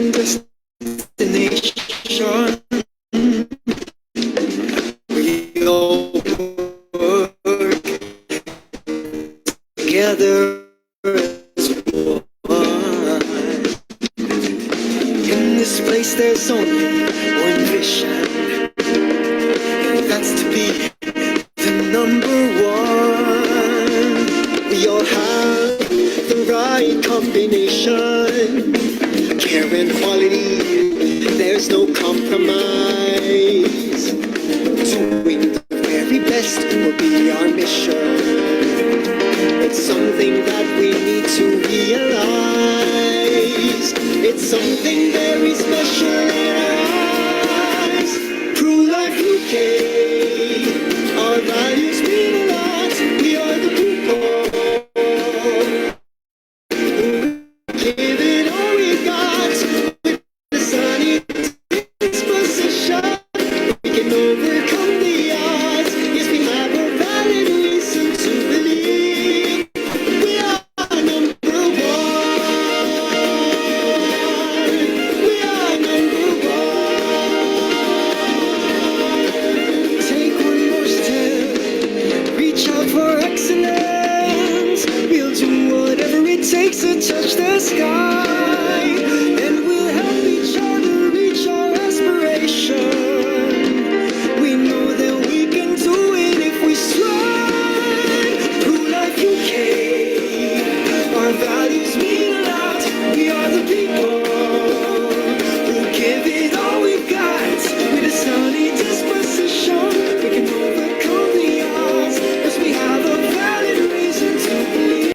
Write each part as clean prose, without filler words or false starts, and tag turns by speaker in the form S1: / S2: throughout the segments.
S1: destination. We all work together as one. In this place there's only one vision, and that's to be the number one. We all have combination. Care and quality, there's no compromise. Doing the very best will be our mission. It's something that we need to realize. It's something very special in our eyes. True Life UK, our values mean a lot. We are the people who give it all we got. With the sunny disposition, we can overcome the odds. Yes, we have a valid reason to believe we are number one. We are number one. Take one more step, reach out for excellence. We'll do whatever it takes to touch the sky, and we'll help each other reach our aspiration. We know that we can do it if we strive. True Life UK, our values mean a lot. We are the people who give it all we've got. With a sunny disposition, we can overcome the odds, 'cause we have a valid reason to believe.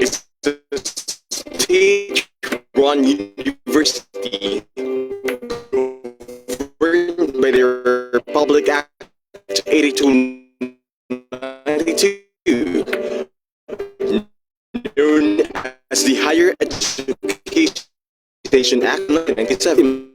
S1: It's a state-run university governed by the Republic Act 8292, known as the Higher Education Act 1997.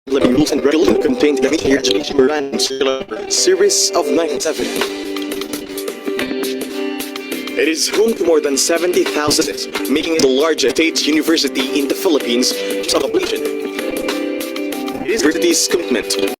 S1: Rules and regulations contained in the Higher Education Memorandum Circular Series of 1997. It is home to more than 70,000 students, making it the largest state university in the Philippines, population. It is the university's commitment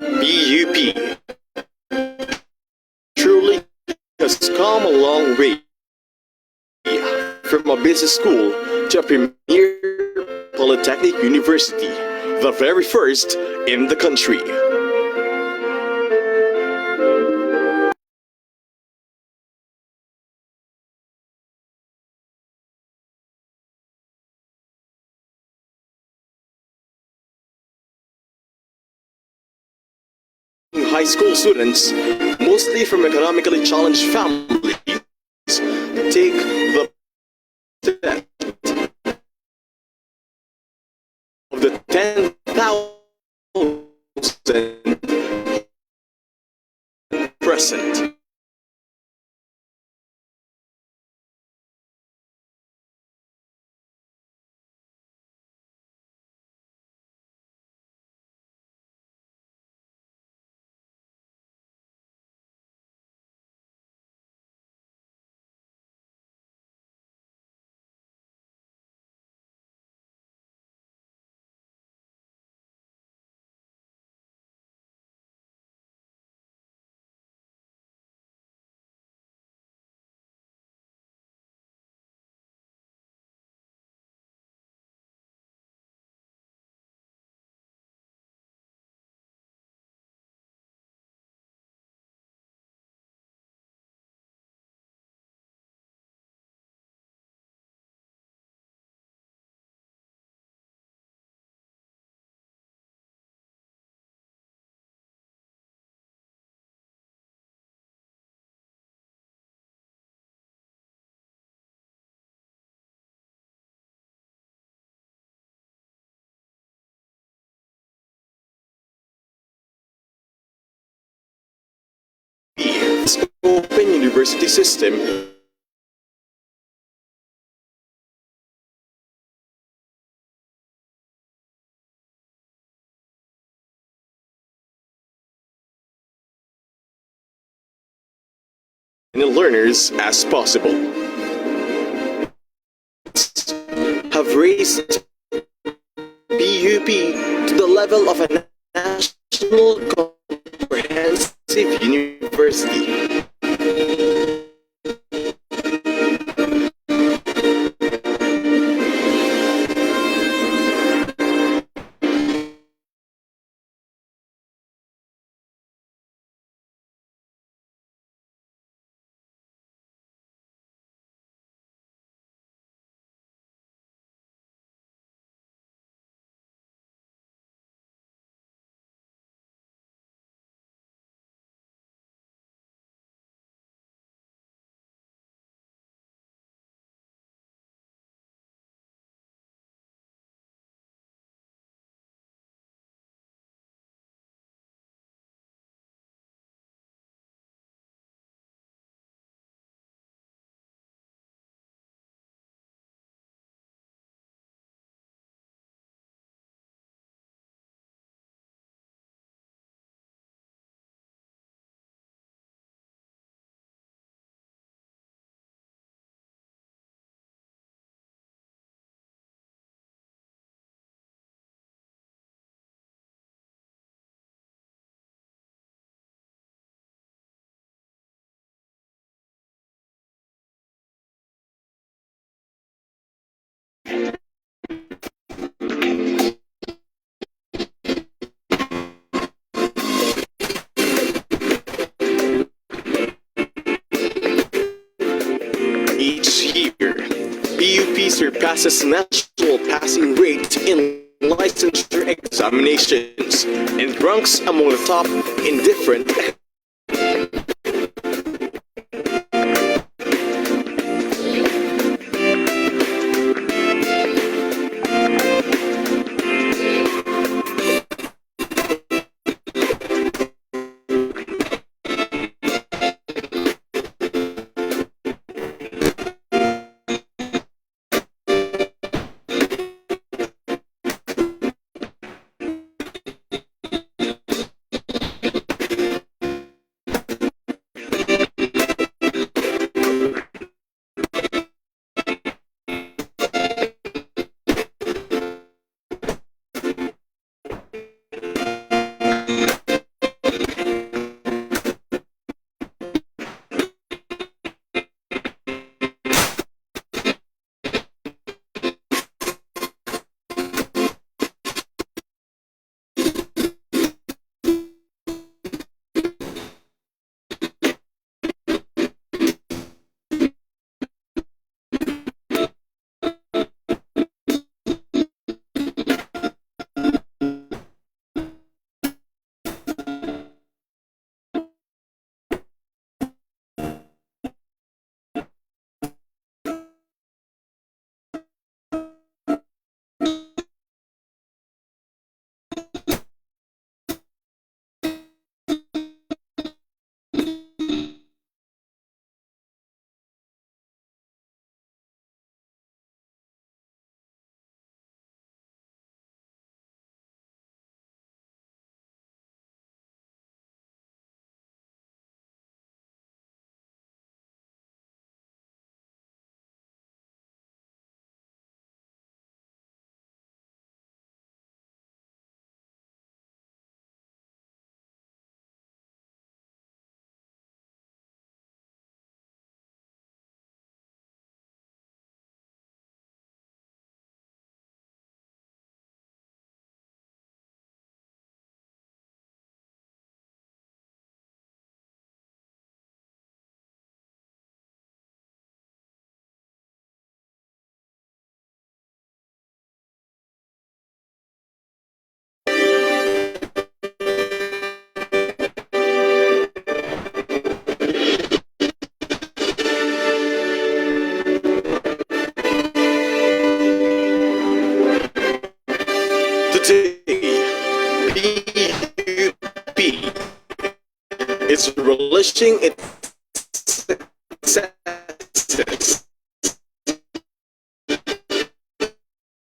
S2: BUP truly has come a long way from a business school to a premier polytechnic university, the very first in the country. High school students, mostly from economically challenged families, take the step of the 10,000 present. This open university system and learners as possible have raised BUP to the level of a national comprehensive university. Each year, BUP surpasses national passing rate in licensure examinations and ranks among the top in different its successes.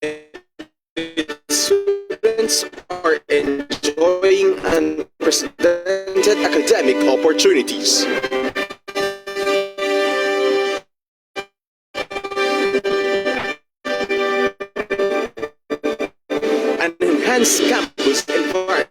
S2: Its students are enjoying unprecedented academic opportunities. An enhanced campus environment.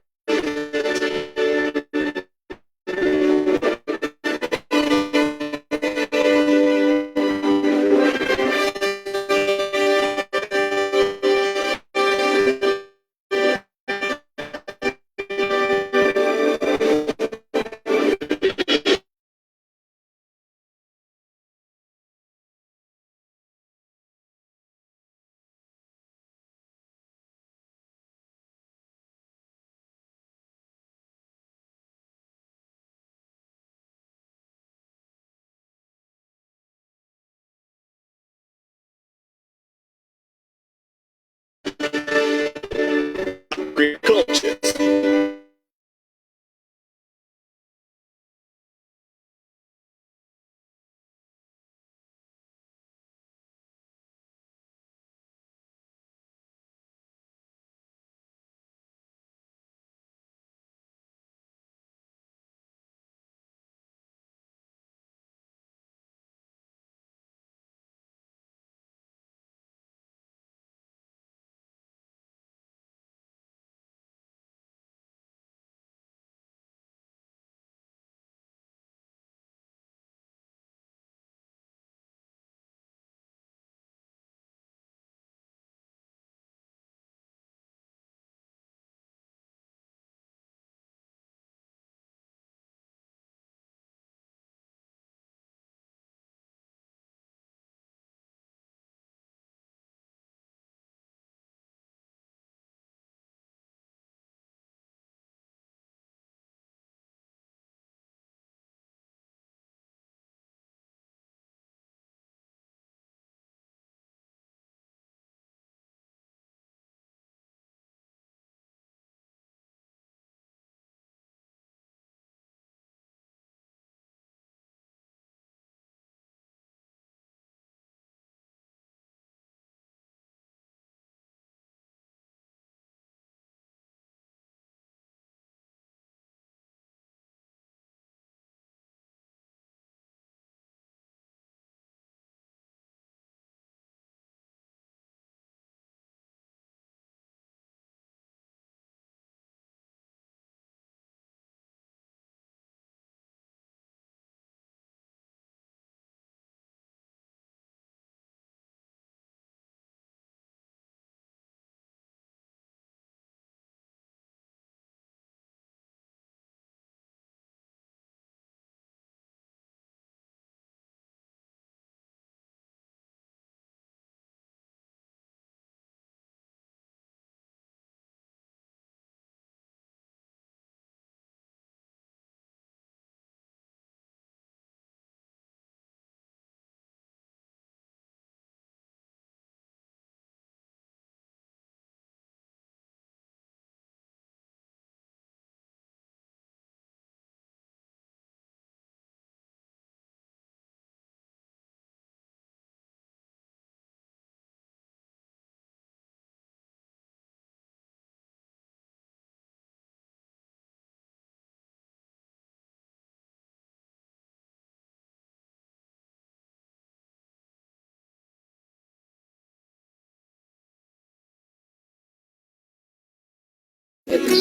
S2: Agriculture.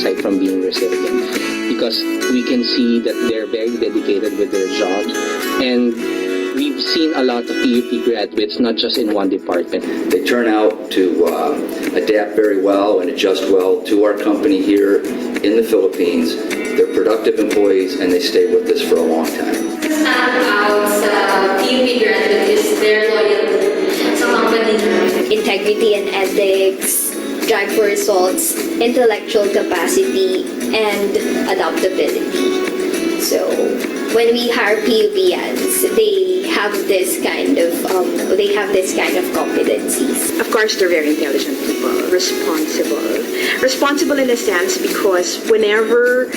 S3: aside from being resilient, because we can see that they're very dedicated with their jobs, and we've seen a lot of PUP graduates, not just in one department.
S4: They turn out to adapt very well and adjust well to our company here in the Philippines. They're productive employees and they stay with us for a long time.
S5: Stand out sa PUP graduate is their loyalty sa company.
S6: Integrity and ethics, drive for results, intellectual capacity, and adaptability. So when we hire PUPians, they have this kind of competencies?
S7: Of course, they're very intelligent people, responsible. Responsible in a sense because whenever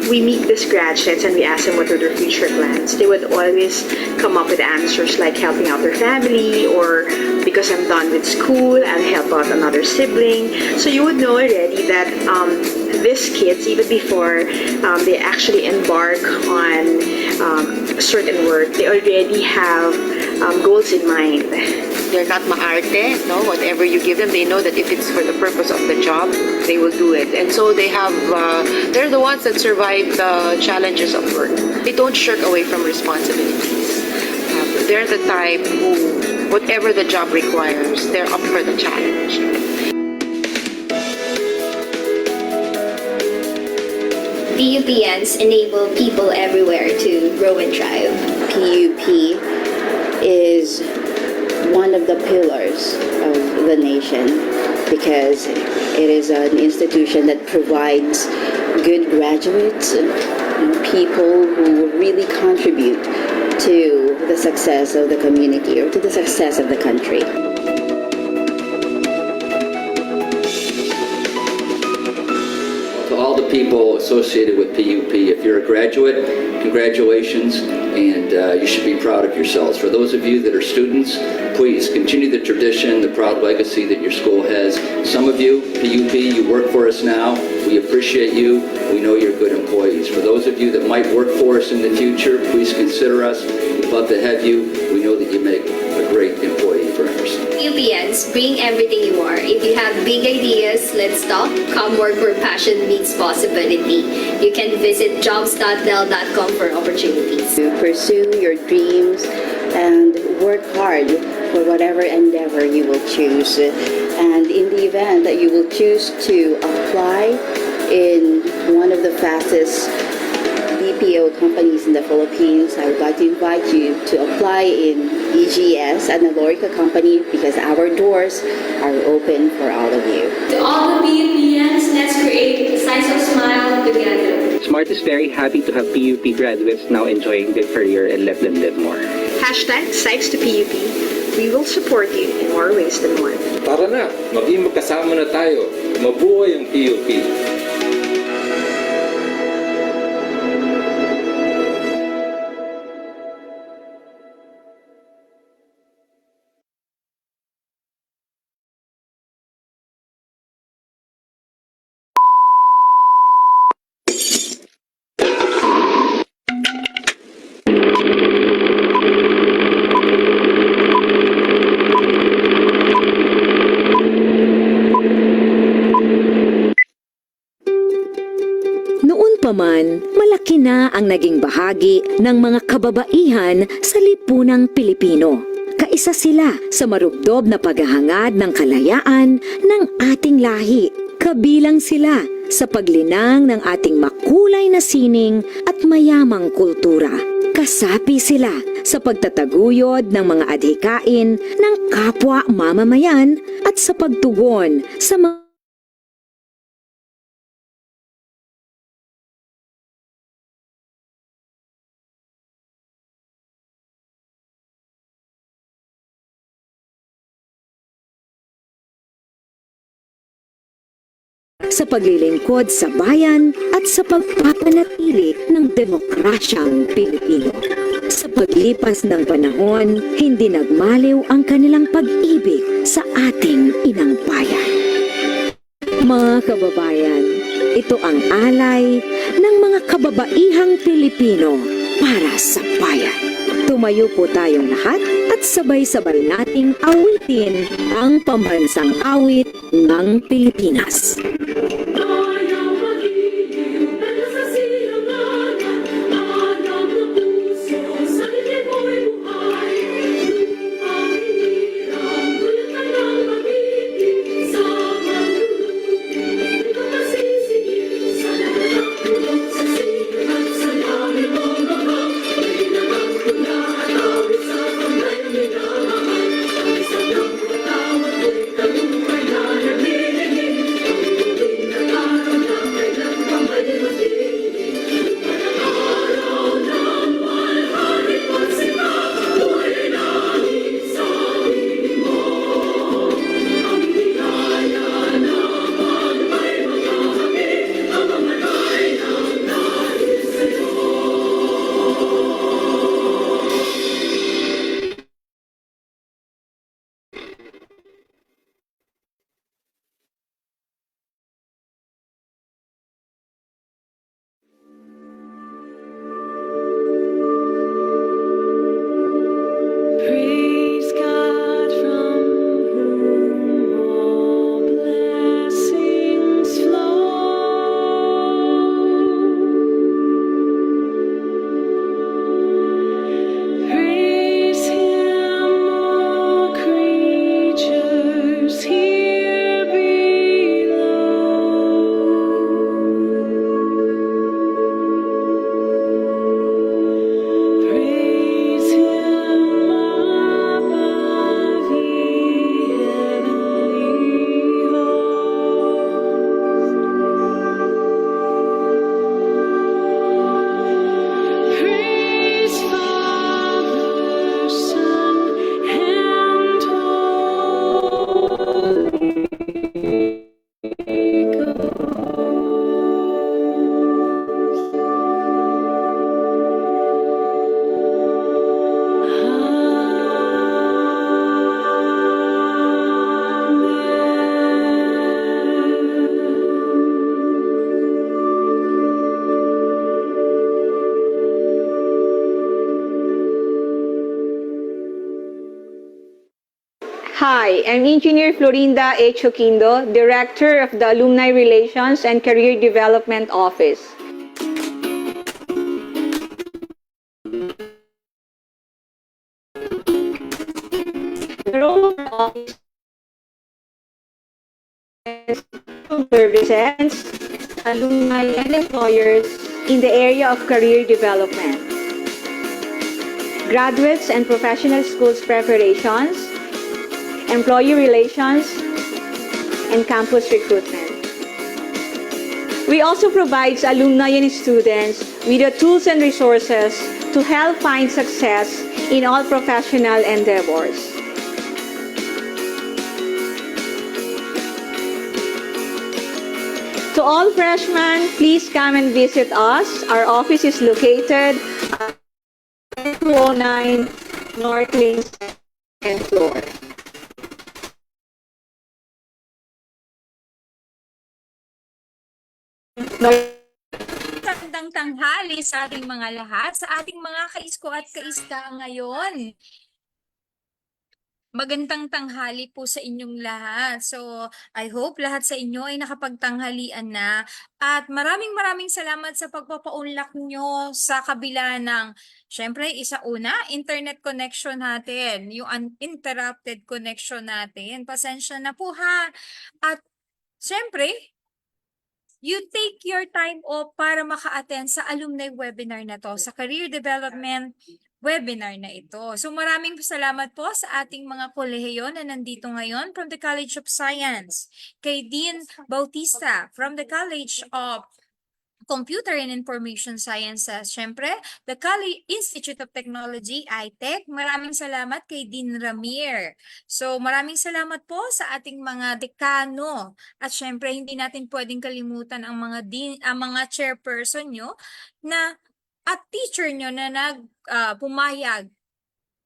S7: we meet these graduates and we ask them what are their future plans, they would always come up with answers like helping out their family, or because I'm done with school, I'll help out another sibling. So you would know already that these kids, even before they actually embark on certain work, they already have goals in mind.
S8: They're not maarte, no? Whatever you give them, they know that if it's for the purpose of the job, they will do it. And so they have, they're the ones that survive the challenges of work. They don't shirk away from responsibilities. They're the type who, whatever the job requires, they're up for the challenge.
S6: PUPNs enable people everywhere to grow and thrive.
S9: PUP is one of the pillars of the nation because it is an institution that provides good graduates, people who really contribute to the success of the community or to the success of the country.
S4: To all the people associated with PUP, if you're a graduate, congratulations, and you should be proud of yourselves. For those of you that are students, please continue the tradition, the proud legacy that your school has. Some of you, PUP, you work for us now. We appreciate you. We know you're good employees. For those of you that might work for us in the future, please consider us. We'd love to have you. We know that you make a great employee for Emerson.
S6: PUPNs, bring everything you are. If you have big ideas, let's talk. Come work where passion meets possibility. You can visit jobs.del.com for opportunities.
S9: To pursue your dreams and work hard for whatever endeavor you will choose. And in the event that you will choose to apply in one of the fastest BPO companies in the Philippines, I would like to invite you to apply in EGS, an Alorica company, because our doors are open for all of you.
S5: To all the PUPNs, let's create signs of smile together.
S3: Smart is very happy to have PUP graduates now enjoying their career and let them live more.
S7: Hashtag Sites to PUP. We will support you in more ways than one.
S10: Tara na, maging magkasama na tayo. Mabuhay ang PUP.
S11: Man, malaki na ang naging bahagi ng mga kababaihan sa lipunang Pilipino. Kaisa sila sa marubdob na paghahangad ng kalayaan ng ating lahi. Kabilang sila sa paglinang ng ating makulay na sining at mayamang kultura. Kasapi sila sa pagtataguyod ng mga adhikain ng kapwa mamamayan at sa pagtugon sa mga sa paglilingkod sa bayan at sa pagpapanatili ng demokrasyang Pilipino. Sa paglipas ng panahon, hindi nagmaliw ang kanilang pag-ibig sa ating inang bayan. Mga kababayan, ito ang alay ng mga kababaihang Pilipino para sa bayan. Tumayo po tayong lahat at sabay-sabay nating awitin ang pambansang awit ng Pilipinas.
S1: Praise God from whom all blessings flow. Praise Him, all creatures here below. Praise Him above, ye heavenly hosts. Praise Father, Son, and Holy
S12: Hi, I'm Engineer Florinda H. Oquindo, Director of the Alumni Relations and Career Development Office. The role of the office is to services, alumni, and employers in the area of career development, graduates and professional schools preparations, employee relations, and campus recruitment. We also provide alumni and students with the tools and resources to help find success in all professional endeavors. To all freshmen, please come and visit us. Our office is located at 209 North Lane second floor.
S13: Magandang tanghali sa ating mga lahat, sa ating mga kaisko at kaista ngayon. Magandang tanghali po sa inyong lahat. So, I hope lahat sa inyo ay nakapagtanghalian na. At maraming salamat sa pagpapaunlak nyo sa kabila ng, syempre, una, internet connection natin, yung uninterrupted connection natin. Pasensya na po ha. At syempre, you take your time off para maka-attend sa alumni webinar na to, sa career development webinar na ito. So maraming salamat po sa ating mga kolehiyo na nandito ngayon from the College of Science, kay Dean Bautista from the College of Computer and Information Sciences. Siyempre, the Cali Institute of Technology, ITech. Maraming salamat kay Dean Ramir. So, maraming salamat po sa ating mga dekano. At siyempre, hindi natin pwedeng kalimutan ang mga mga chairperson nyo na at teacher nyo na pumayag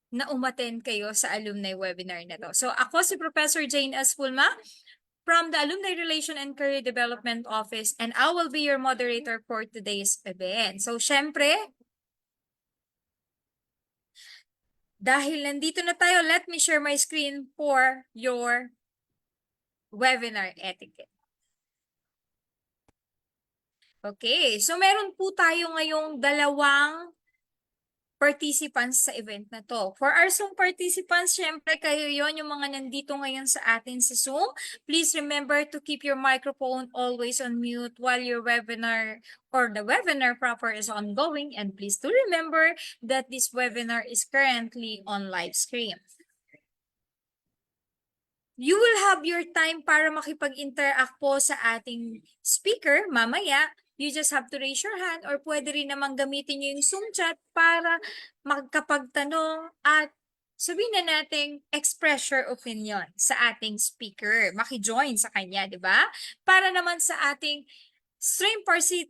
S13: na umattend kayo sa alumni webinar na to. So, ako si Professor Jane S. Fulma from the Alumni Relation and Career Development Office, and I will be your moderator for today's event. So, syempre, dahil nandito na tayo, let me share my screen for your webinar etiquette. Okay, so meron po tayo ngayong dalawang participants sa event na to. For our Zoom participants, syempre kayo yon yung mga nandito ngayon sa atin sa Zoom. Please remember to keep your microphone always on mute while your webinar or the webinar proper is ongoing. And please do remember that this webinar is currently on live stream. You will have your time para makipag-interact po sa ating speaker mamaya. You just have to raise your hand or pwede rin namang gamitin nyo yung Zoom chat para magkapagtanong at sabihin na nating express your opinion sa ating speaker. Maki-join sa kanya, di ba? Para naman sa ating stream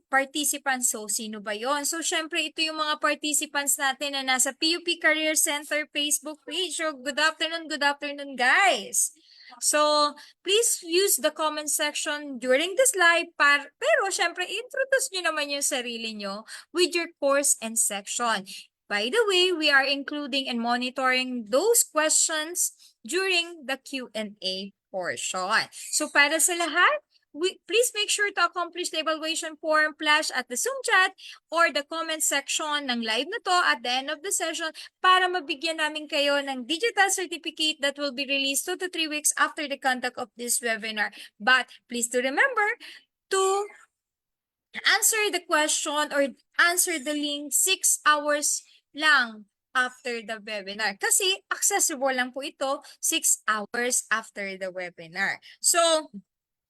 S13: participants. So, sino ba yon? So, syempre, ito yung mga participants natin na nasa PUP Career Center Facebook page. So, good afternoon, guys. So, please use the comment section during this live. Pero, syempre, introduce nyo naman yung sarili nyo with your course and section. By the way, we are including and monitoring those questions during the Q&A portion. So para sa lahat, please make sure to accomplish the evaluation form flash at the Zoom chat or the comment section ng live na to at the end of the session para mabigyan namin kayo ng digital certificate that will be released 2 to 3 weeks after the conduct of this webinar. But please do remember to answer the question or answer the link 6 hours lang after the webinar. Kasi accessible lang po ito 6 hours after the webinar. So,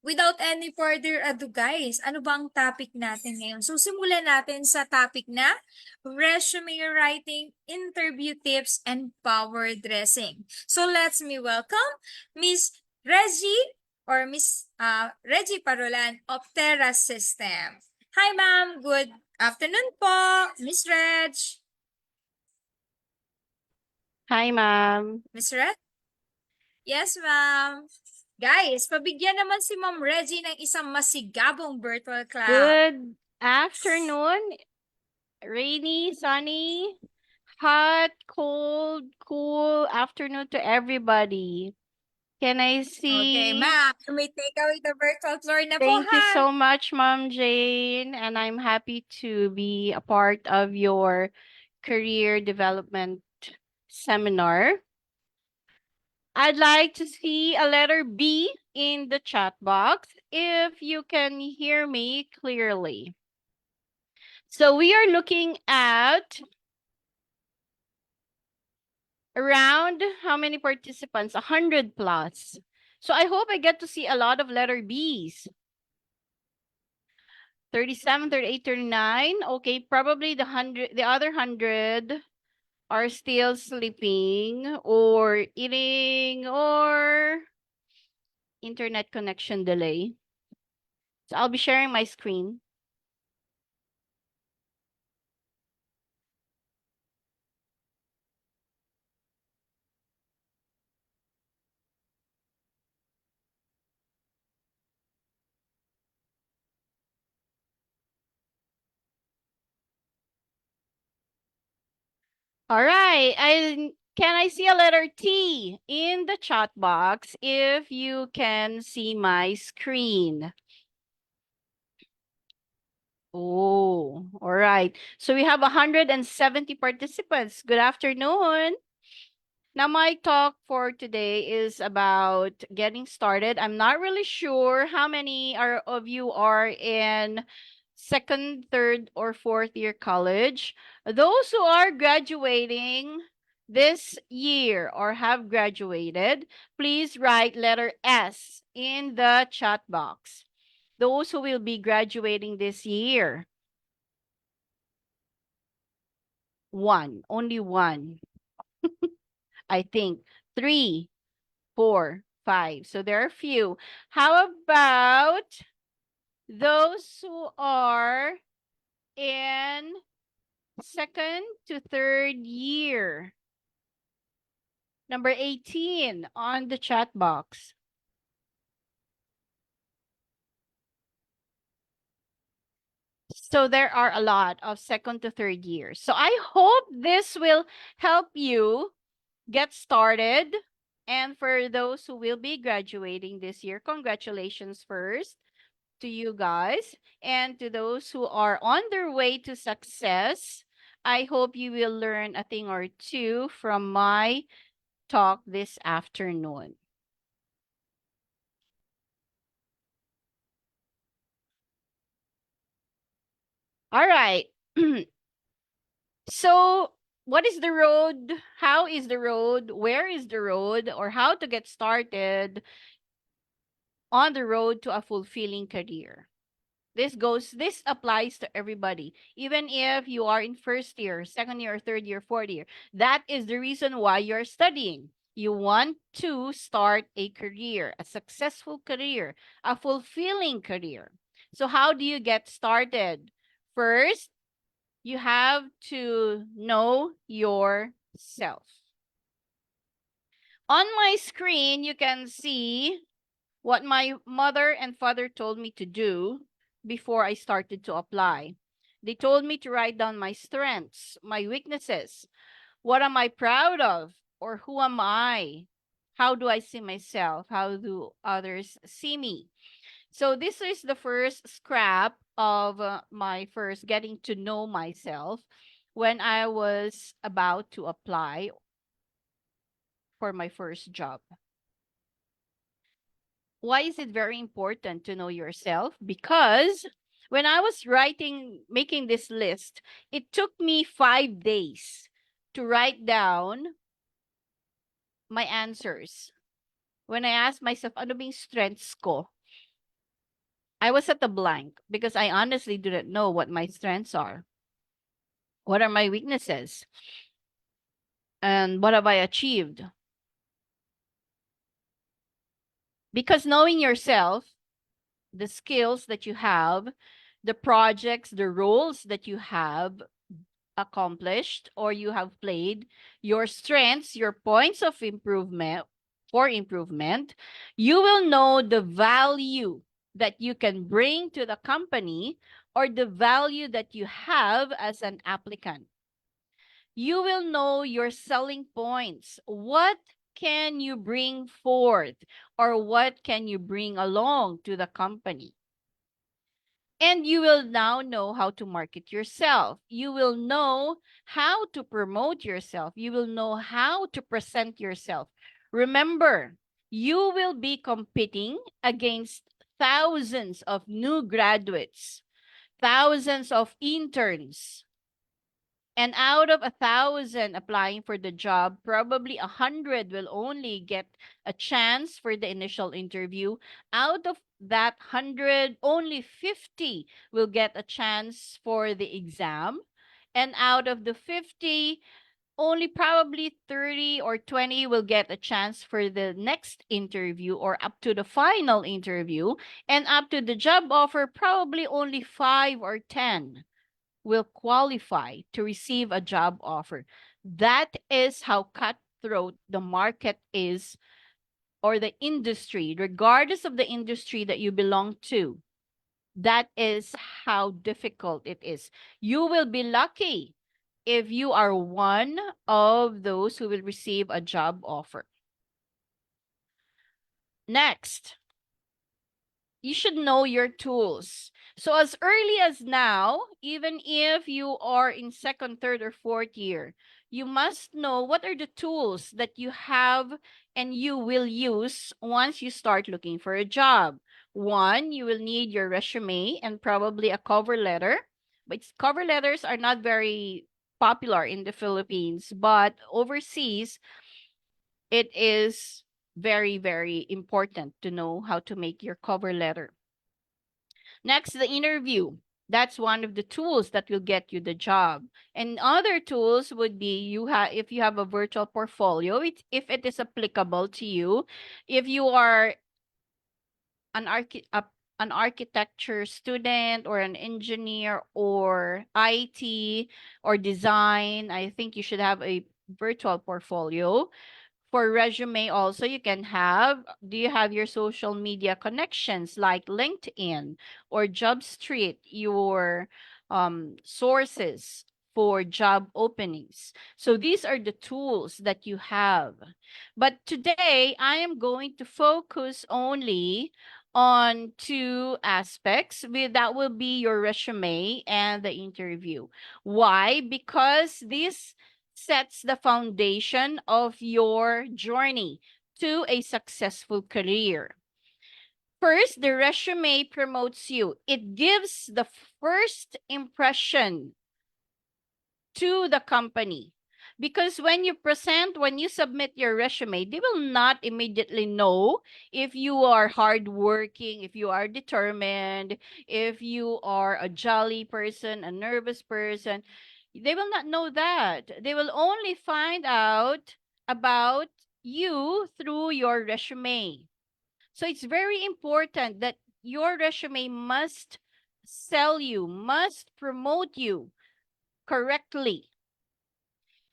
S13: without any further ado guys, ano ba ang topic natin ngayon? So simulan natin sa topic na resume writing, interview tips, and power dressing. So let's me welcome Miss Reggie or Miss Reggie Parolan of Terra System. Hi ma'am, good afternoon po, Miss Reg.
S14: Hi ma'am.
S13: Miss Reg? Yes ma'am. Guys, pabigyan naman si Ma'am Reggie ng isang masigabong virtual class.
S14: Good afternoon. Rainy, sunny, hot, cold, cool afternoon to everybody. Can I see?
S13: Okay, ma'am. You may take away the virtual floor na po,
S14: Thank you
S13: ha?
S14: so much, Ma'am Jane. And I'm happy to be a part of your career development seminar. I'd like to see a letter B in the chat box if you can hear me clearly. So we are looking at around how many participants? 100 plus. So I hope I get to see a lot of letter Bs. 37, 38, 39. Okay, probably the other 100 are still sleeping or eating or internet connection delay. So I'll be sharing my screen. All right. Can I see a letter T in the chat box if you can see my screen? Oh, all right. So we have 170 participants. Good afternoon. Now, my talk for today is about getting started. I'm not really sure how many of you are in second, third, or fourth year college. Those who are graduating this year or have graduated, please write letter S in the chat box. Those who will be graduating this year. Only one. I think 3, 4, 5. So there are few. How about those who are in second to third year? Number 18 on the chat box. So there are a lot of second to third years. So I hope this will help you get started. And for those who will be graduating this year, congratulations first to you guys. And to those who are on their way to success, I hope you will learn a thing or two from my talk this afternoon. All right. So what is the road? How is the road? Where is the road? Or how to get started on the road to a fulfilling career? This applies to everybody, even if you are in first year, second year, third year, fourth year. That is the reason why you're studying. You want to start a career, a successful career, a fulfilling career. So how do you get started? First, you have to know yourself. On my screen, you can see what my mother and father told me to do before I started to apply. They told me to write down my strengths, my weaknesses. What am I proud of? Or who am I? How do I see myself? How do others see me? So this is the first scrap of my first getting to know myself when I was about to apply for my first job. Why is it very important to know yourself? Because when I was making this list, it took me 5 days to write down my answers. When I asked myself, ano bang strengths ko? I was at a blank because I honestly didn't know what my strengths are. What are my weaknesses? And what have I achieved? Because knowing yourself, the skills that you have, the projects, the roles that you have accomplished or you have played, your strengths, your points of improvement, you will know the value that you can bring to the company or the value that you have as an applicant. You will know your selling points. What can you bring forth or what can you bring along to the company? And you will now know how to market yourself. You will know how to promote yourself. You will know how to present yourself. Remember, you will be competing against thousands of new graduates, thousands of interns. And out of 1,000 applying for the job, probably 100 will only get a chance for the initial interview. Out of that 100, only 50 will get a chance for the exam. And out of the 50, only probably 30 or 20 will get a chance for the next interview or up to the final interview. And up to the job offer, probably only 5 or 10 will qualify to receive a job offer. That is how cutthroat the market is, or the industry, regardless of the industry that you belong to. That is how difficult it is. You will be lucky if you are one of those who will receive a job offer. Next, you should know your tools. So as early as now, even if you are in second, third, or fourth year, you must know what are the tools that you have and you will use once you start looking for a job. One, you will need your resume and probably a cover letter. But cover letters are not very popular in the Philippines, but overseas, it is very, very important to know how to make your cover letter. Next, the interview. That's one of the tools that will get you the job. And other tools would be if you have a virtual portfolio, if it is applicable to you. If you are an architecture student or an engineer or IT or design, I think you should have a virtual portfolio. For resume also, you can have, do you have your social media connections like LinkedIn or JobStreet, your sources for job openings? So these are the tools that you have. But today, I am going to focus only on two aspects. That will be your resume and the interview. Why? Because this sets the foundation of your journey to a successful career. First, the resume promotes you. It gives the first impression to the company. Because when you submit your resume, they will not immediately know if you are hardworking, if you are determined, if you are a jolly person, a nervous person. They will not know that. They will only find out about you through your resume. So it's very important that your resume must sell you, must promote you correctly.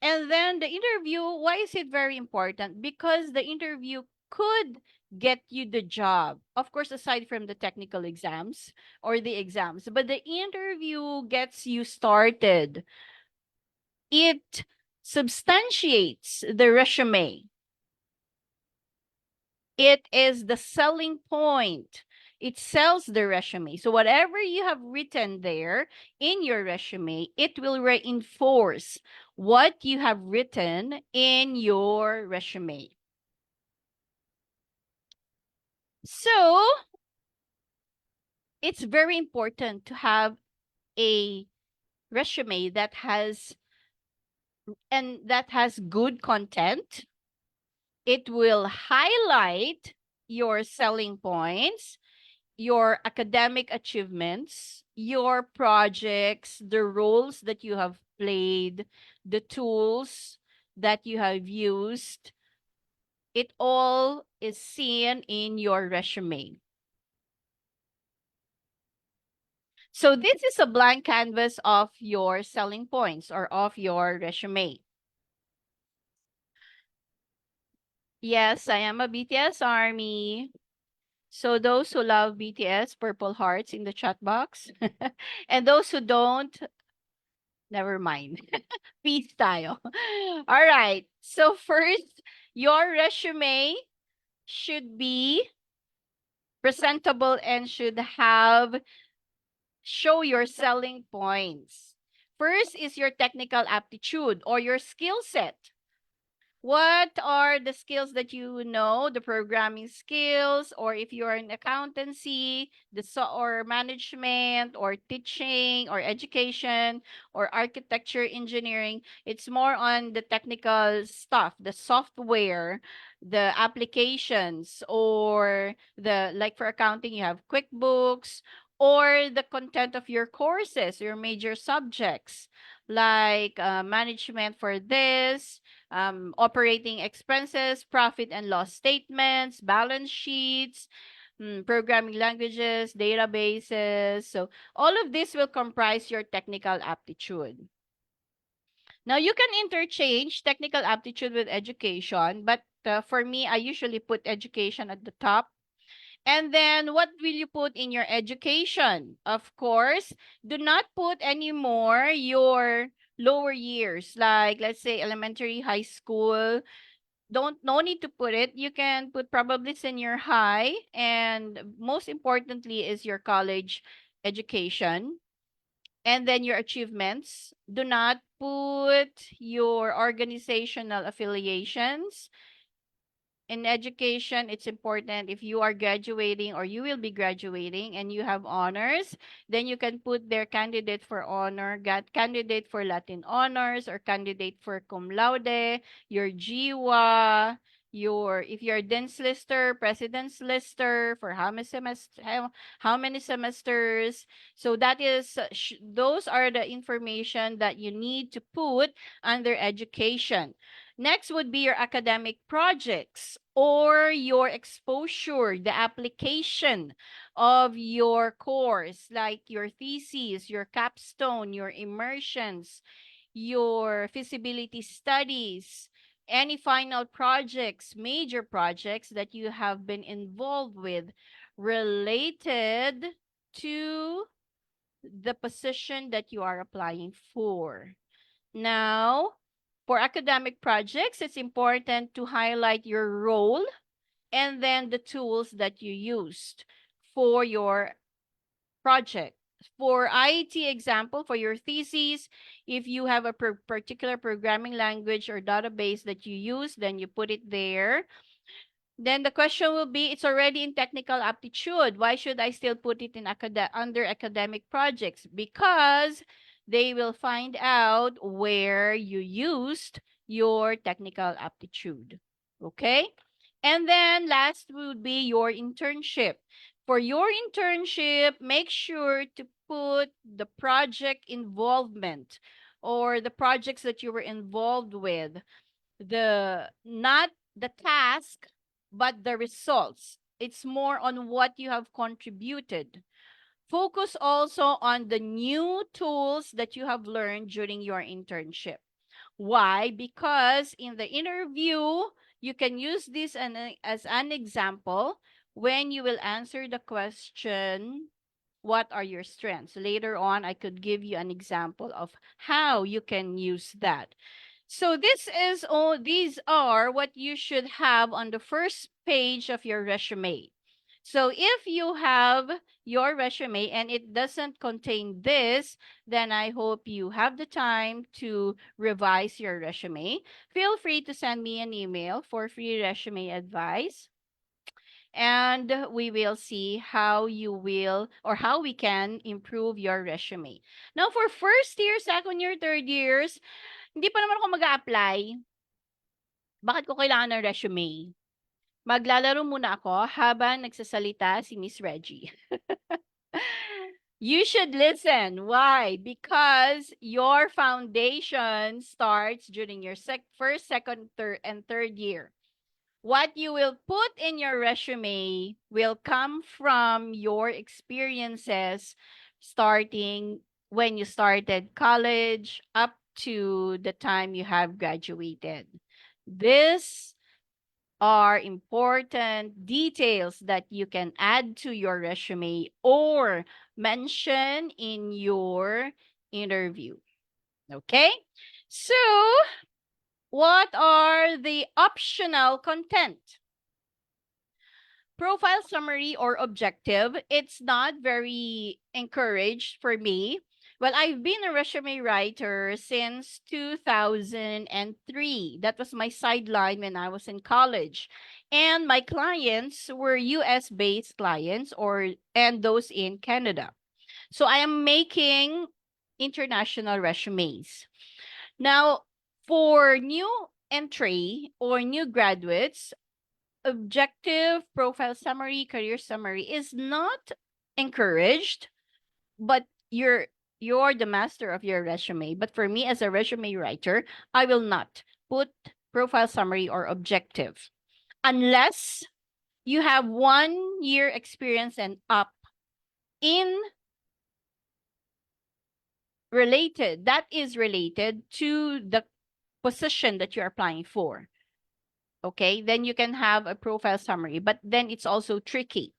S14: And then the interview, why is it very important? Because the interview could get you the job. Of course, aside from the technical exams or the exams, but the interview gets you started. It substantiates the resume. It is the selling point. It sells the resume. So whatever you have written there in your resume, it will reinforce what you have written in your resume. So it's very important to have a resume that has good content. It will highlight your selling points, your academic achievements, your projects, the roles that you have played, the tools that you have used. It all is seen in your resume. So this is a blank canvas of your selling points or of your resume. Yes, I am a BTS ARMY. So those who love BTS, purple hearts in the chat box. And those who don't, never mind. Peace tayo. All right. So first, your resume should be presentable and should show your selling points. First is your technical aptitude or your skill set. What are the skills that you know, the programming skills, or if you're in accountancy, or management, or teaching, or education, or architecture, engineering? It's more on the technical stuff, the software, the applications, or like for accounting, you have QuickBooks, or the content of your courses, your major subjects, like management for this, operating expenses, profit and loss statements, balance sheets, programming languages, databases. So all of this will comprise your technical aptitude. Now, you can interchange technical aptitude with education, but for me, I usually put education at the top. And then what will you put in your education? Of course, do not put anymore your lower years, like let's say elementary, high school. No need to put it. You can put probably senior high, and most importantly is your college education. And then your achievements. Do not put your organizational affiliations. In education, it's important if you are graduating or you will be graduating and you have honors, then you can put their candidate for honor, candidate for Latin honors, or candidate for cum laude, your GWA, if you're Dean's Lister, President's Lister, for how many semesters. So that is, those are the information that you need to put under education. Next would be your academic projects or your exposure, the application of your course, like your thesis, your capstone, your immersions, your feasibility studies, any final projects, major projects that you have been involved with related to the position that you are applying for. Now, for academic projects, it's important to highlight your role and then the tools that you used for your project. For IET example, for your thesis, if you have a particular programming language or database that you use, then you put it there. Then the question will be, it's already in technical aptitude. Why should I still put it in under academic projects? Because they will find out where you used your technical aptitude. Okay? And then last would be your internship. For your internship, make sure to put the project involvement or the projects that you were involved with. Not the task, but the results. It's more on what you have contributed. Focus also on the new tools that you have learned during your internship. Why? Because in the interview, you can use this as an example when you will answer the question, what are your strengths? Later on, I could give you an example of how you can use that. So these are what you should have on the first page of your resume. So if you have your resume and it doesn't contain this, then I hope you have the time to revise your resume. Feel free to send me an email for free resume advice. And we will see how you will or how we can improve your resume. Now, for first year, second year, third years, hindi pa naman ako mag-a-apply. Bakit ko kailangan ng resume? Maglalaro muna ako habang nagsasalita si Miss Reggie. You should listen. Why? Because your foundation starts during your first, second, third year. What you will put in your resume will come from your experiences starting when you started college up to the time you have graduated. These are important details that you can add to your resume or mention in your interview. Okay? So, what are the optional content? Profile summary or objective, it's not very encouraged for me. Well, I've been a resume writer since 2003. That was my sideline when I was in college. And my clients were US-based clients and those in Canada. So I am making international resumes. Now, for new entry or new graduates, objective profile summary, career summary is not encouraged, but you're the master of your resume. But for me as a resume writer, I will not put profile summary or objective unless you have 1 year experience and up in related to the position that you're applying for. Okay, then you can have a profile summary, but then it's also tricky.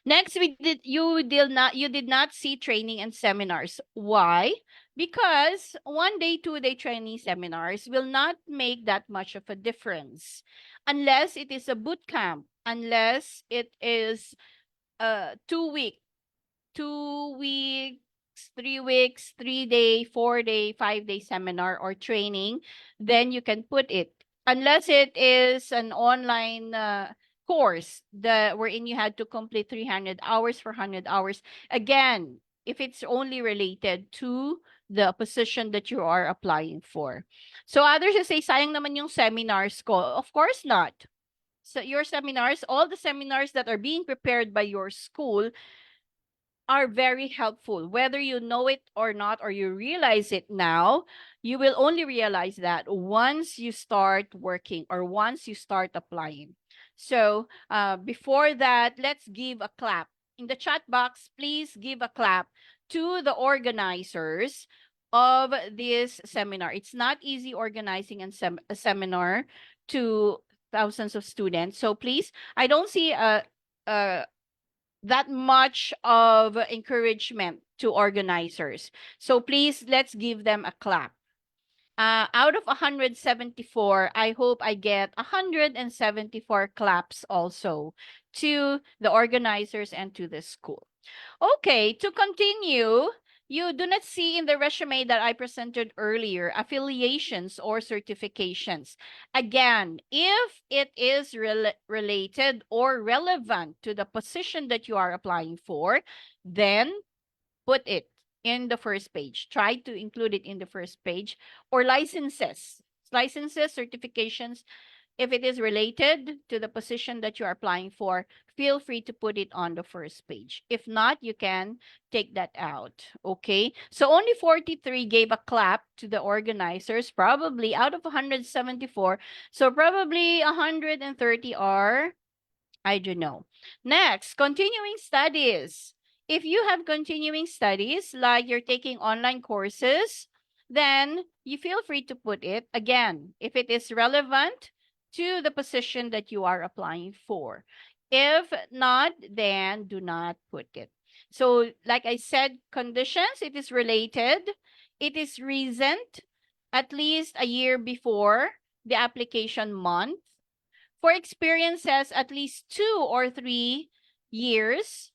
S14: Next, you did not see training and seminars. Why? Because 1 day, 2 day training seminars will not make that much of a difference unless it is a boot camp, unless it is a 2 week, 2 weeks, 3 weeks, 3 day, 4 day, 5 day seminar or training, then you can put it. Unless it is an online course wherein you had to complete 300 hours, 400 hours. Again, if it's only related to the position that you are applying for. So others will say, sayang naman yung seminars ko. Of course not. So your seminars, all the seminars that are being prepared by your school are very helpful. Whether you know it or not, or you realize it now, you will only realize that once you start working or once you start applying. So before that, let's give a clap. In the chat box, please give a clap to the organizers of this seminar. It's not easy organizing a seminar to thousands of students. So please, I don't see that much of encouragement to organizers. So please, let's give them a clap. Out of 174, I hope I get 174 claps also to the organizers and to the school. Okay, to continue, you do not see in the resume that I presented earlier affiliations or certifications. Again, if it is related or relevant to the position that you are applying for, then put it in the first page. Try to include it in the first page. Or licenses, certifications. If it is related to the position that you are applying for, feel free to put it on the first page. If not, you can take that out. Okay? So only 43 gave a clap to the organizers, probably out of 174. So probably 130 are, I don't know. Next, continuing studies. If you have continuing studies, like you're taking online courses, then you feel free to put it. Again, if it is relevant to the position that you are applying for. If not, then do not put it. So, like I said, conditions, it is related, it is recent, at least a year before the application month. For experiences, at least 2 or 3 years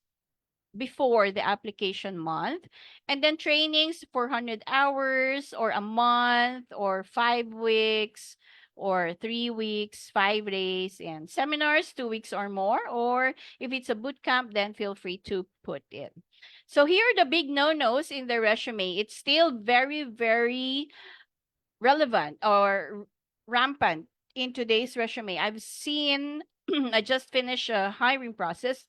S14: before the application month. And then trainings, 400 hours or a month or 5 weeks or 3 weeks, 5 days, and seminars, 2 weeks or more. Or if it's a boot camp, then feel free to put it. So here are the big no-nos in the resume. It's still very, very relevant or rampant in today's resume. I've seen, I just finished a hiring process,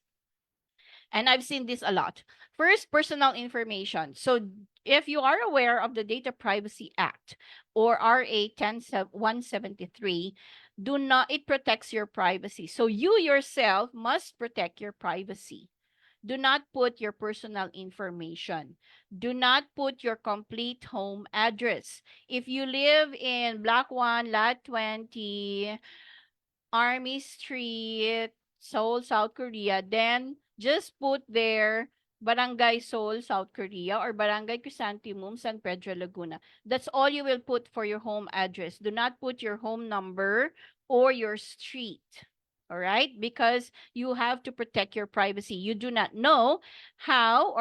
S14: and I've seen this a lot. First, personal information. So if you are aware of the Data Privacy Act or RA 17173, it protects your privacy. So you yourself must protect your privacy. Do not put your personal information. Do not put your complete home address. If you live in Block 1, Lot 20, Army Street, Seoul, South Korea, then just put there Barangay Seoul, South Korea, or Barangay Chrysanthemum, San Pedro, Laguna. That's all you will put for your home address. Do not put your home number or your street. All right? Because you have to protect your privacy. You do not know how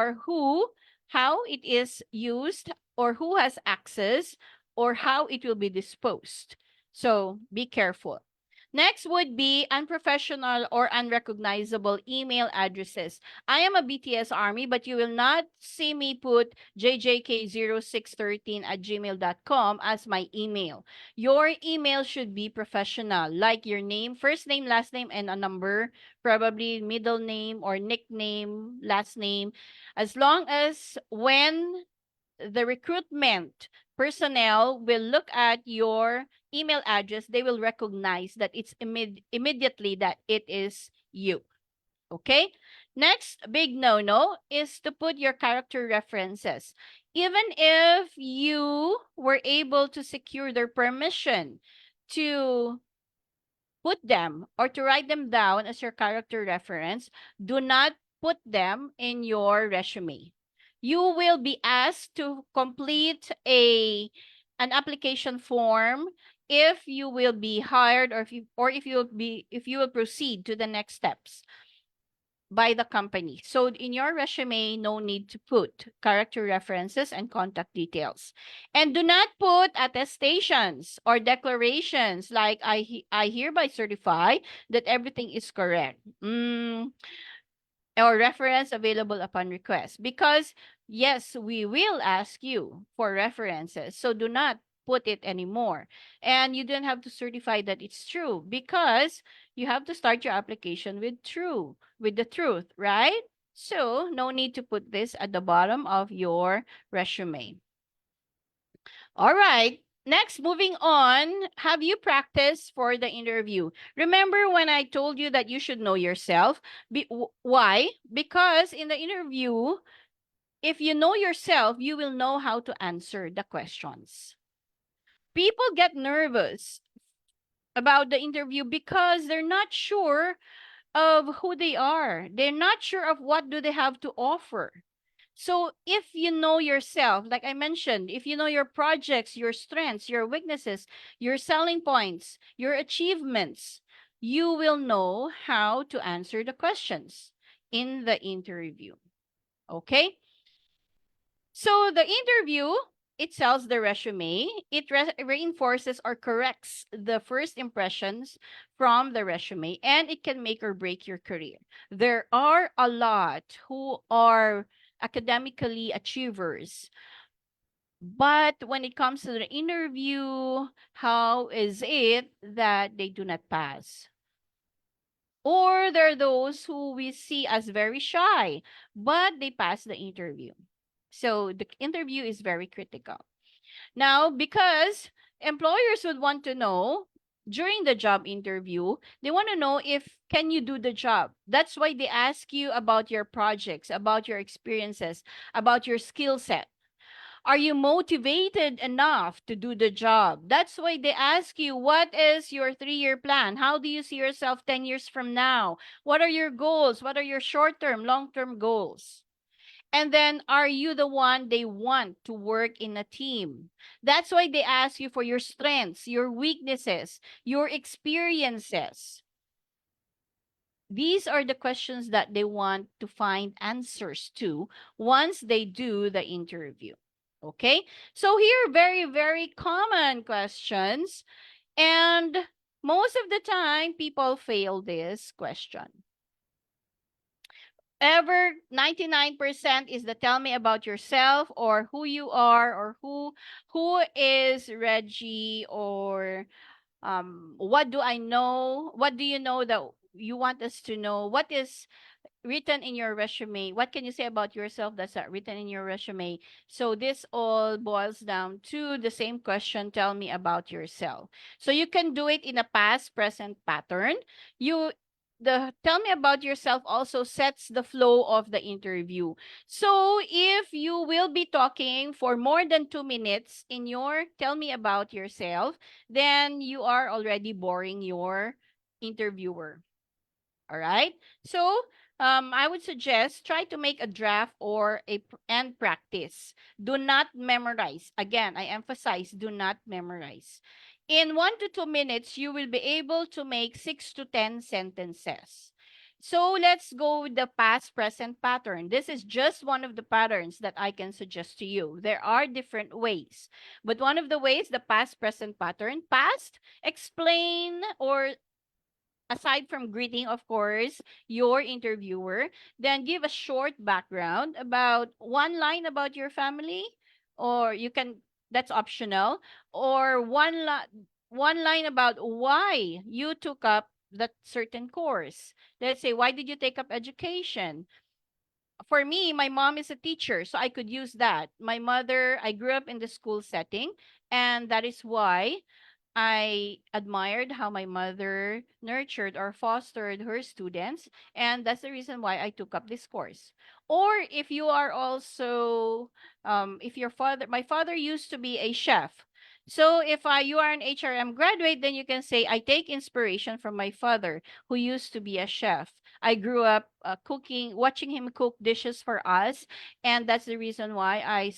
S14: it is used, or who has access, or how it will be disposed. So be careful. Next would be unprofessional or unrecognizable email addresses. I am a BTS Army, but you will not see me put jjk0613@gmail.com as my email. Your email should be professional, like your name, first name, last name, and a number, probably middle name or nickname, last name. As long as when the recruitment personnel will look at your email address, they will recognize that it's immediately that it is you. Okay? Next big no-no is to put your character references. Even if you were able to secure their permission to put them or to write them down as your character reference, do not put them in your resume. You will be asked to complete an application form if you will be hired, or if you will proceed to the next steps by the company. So in your resume, no need to put character references and contact details. And do not put attestations or declarations like I hereby certify that everything is correct. Or reference available upon request. Because yes, we will ask you for references. So do not put it anymore. And you don't have to certify that it's true, because you have to start your application with the truth, right? So no need to put this at the bottom of your resume. All right. Next, moving on, have you practiced for the interview? Remember when I told you that you should know yourself? Why? Because in the interview, if you know yourself, you will know how to answer the questions. People get nervous about the interview because they're not sure of who they are. They're not sure of what do they have to offer. So if you know yourself, like I mentioned, if you know your projects, your strengths, your weaknesses, your selling points, your achievements, you will know how to answer the questions in the interview. Okay? So the interview, it sells the resume. It reinforces or corrects the first impressions from the resume, and it can make or break your career. There are a lot who are academically achievers, but when it comes to the interview, how is it that they do not pass? Or there are those who we see as very shy, but they pass the interview. So the interview is very critical. Now, because employers would want to know during the job interview, they want to know if can you do the job. That's why they ask you about your projects, about your experiences, about your skill set. Are you motivated enough to do the job? That's why they ask you, what is your 3-year plan? How do you see yourself 10 years from now? What are your goals? What are your short-term, long-term goals? And then, are you the one they want to work in a team? That's why they ask you for your strengths, your weaknesses, your experiences. These are the questions that they want to find answers to once they do the interview. Okay? So here, very, very common questions. And most of the time, people fail this question. Ever 99% is the tell me about yourself, or who you are, or who is Reggie, or what do I know? What do you know that you want us to know? What is written in your resume? What can you say about yourself that's not written in your resume? So this all boils down to the same question, tell me about yourself. So you can do it in a past present pattern. You the tell me about yourself also sets the flow of the interview. So if you will be talking for more than 2 minutes in your tell me about yourself, then you are already boring your interviewer. All right. So I would suggest try to make a draft or and practice. Do not memorize. Again, I emphasize, do not memorize. In 1 to 2 minutes, you will be able to make 6 to 10 sentences. So let's go with the past present pattern. This is just one of the patterns that I can suggest to you. There are different ways, but one of the ways, the past present pattern, past, explain, or aside from greeting, of course, your interviewer, then give a short background about one line about your family, or you can, that's optional, or one line about why you took up that certain course. Let's say, why did you take up education? For me, my mom is a teacher, so I could use that. My mother, I grew up in the school setting, and that is why I admired how my mother nurtured or fostered her students, and that's the reason why I took up this course. Or if you are also, if your father, my father used to be a chef. So if you are an HRM graduate, then you can say, I take inspiration from my father, who used to be a chef. I grew up cooking, watching him cook dishes for us, and that's the reason why I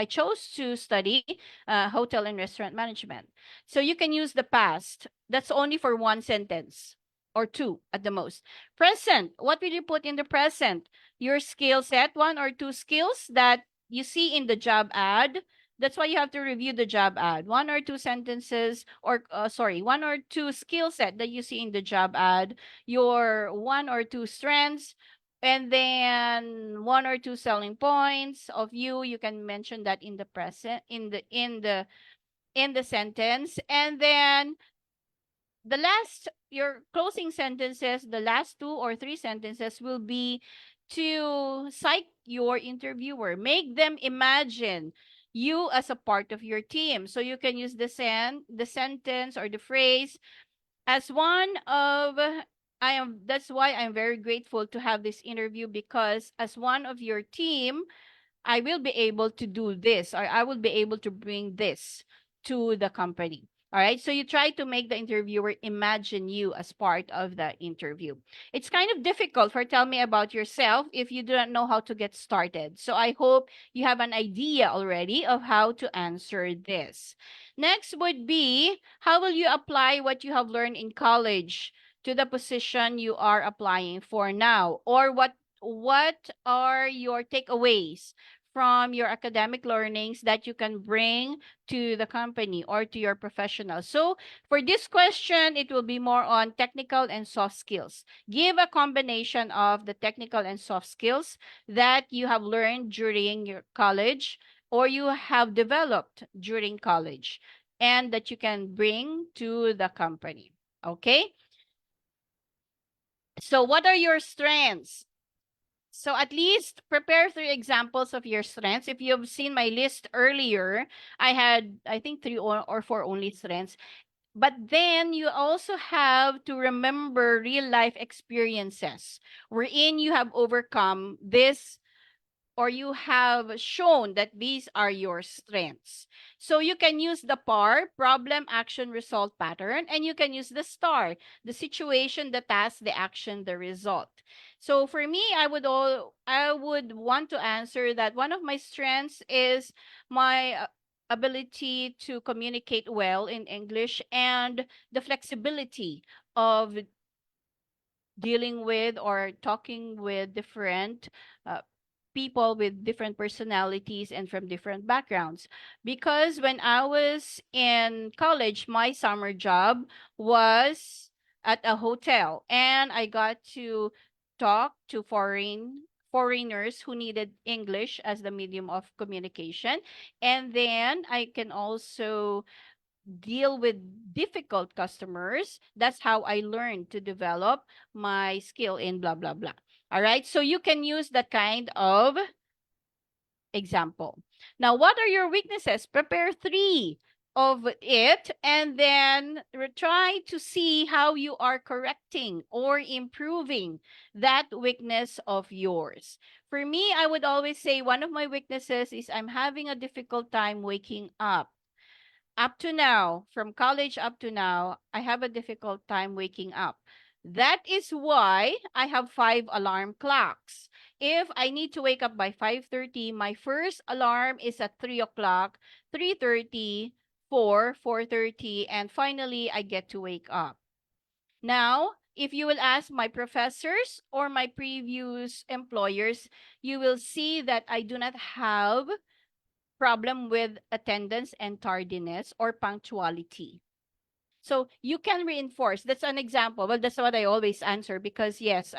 S14: chose to study hotel and restaurant management. So you can use the past. That's only for one sentence or two at the most. Present. What will you put in the present? Your skill set, 1 or 2 skills that you see in the job ad. That's why you have to review the job ad. 1 or 2 sentences, or 1 or 2 skill set that you see in the job ad. Your 1 or 2 strengths, and then 1 or 2 selling points of you. You can mention that in the present, in the sentence. And then the last, your closing sentences, the last 2 or 3 sentences will be to psych your interviewer. Make them imagine you as a part of your team. So you can use the sentence or the phrase as one of, that's why I'm very grateful to have this interview, because as one of your team, I will be able to do this, or I will be able to bring this to the company. All right. So you try to make the interviewer imagine you as part of the interview. It's kind of difficult for tell me about yourself if you do not know how to get started. So I hope you have an idea already of how to answer this. Next would be, how will you apply what you have learned in college to the position you are applying for now? Or what are your takeaways from your academic learnings that you can bring to the company or to your professional? So for this question, it will be more on technical and soft skills. Give a combination of the technical and soft skills that you have learned during your college, or you have developed during college, and that you can bring to the company. Okay? So what are your strengths? So at least prepare 3 examples of your strengths. If you've seen my list earlier, I had, I think, 3 or 4 only strengths. But then you also have to remember real life experiences wherein you have overcome this or you have shown that these are your strengths. So you can use the PAR, problem, action, result, pattern, and you can use the STAR, the situation, the task, the action, the result. So for me, I would want to answer that one of my strengths is my ability to communicate well in English and the flexibility of dealing with or talking with different uh, people with different personalities and from different backgrounds. Because when I was in college, my summer job was at a hotel, and I got to talk to foreigners who needed English as the medium of communication. And then I can also deal with difficult customers. That's how I learned to develop my skill in blah, blah, blah. All right. So you can use that kind of example. Now, what are your weaknesses? Prepare 3 of it and then try to see how you are correcting or improving that weakness of yours. For me, I would always say one of my weaknesses is I'm having a difficult time waking up. Up to now, from college up to now, I have a difficult time waking up. That is why I have 5 alarm clocks. If I need to wake up by 5:30, my first alarm is at 3 o'clock, 3:30, 4, 4:30, and finally I get to wake up. Now, if you will ask my professors or my previous employers, you will see that I do not have problem with attendance and tardiness or punctuality. So you can reinforce. That's an example. Well, that's what I always answer because yes,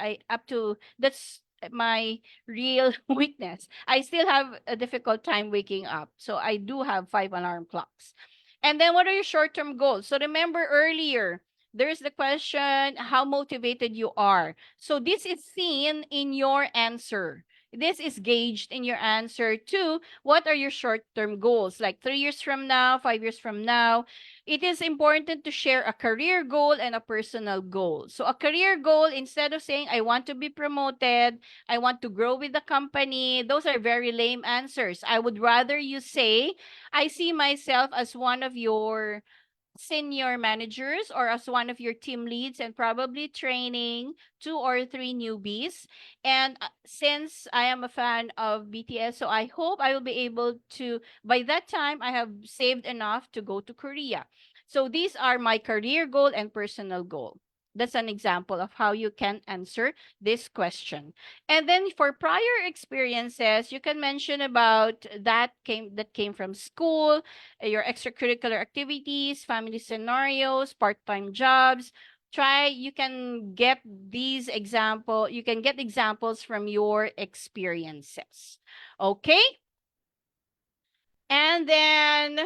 S14: that's my real weakness. I still have a difficult time waking up. So I do have 5 alarm clocks. And then what are your short-term goals? So remember earlier, there's the question how motivated you are. So this is seen in your answer. This is gauged in your answer to what are your short-term goals, like 3 years from now, 5 years from now. It is important to share a career goal and a personal goal. So a career goal, instead of saying, I want to be promoted, I want to grow with the company, those are very lame answers. I would rather you say, I see myself as one of your senior managers or as one of your team leads and probably training 2 or 3 newbies. And since I am a fan of BTS, so I hope I will be able to, by that time, I have saved enough to go to Korea. So these are my career goal and personal goal. That's an example of how you can answer this question. And then for prior experiences, you can mention about that came from school, your extracurricular activities, family scenarios, part-time jobs. You can get examples from your experiences. Okay? And then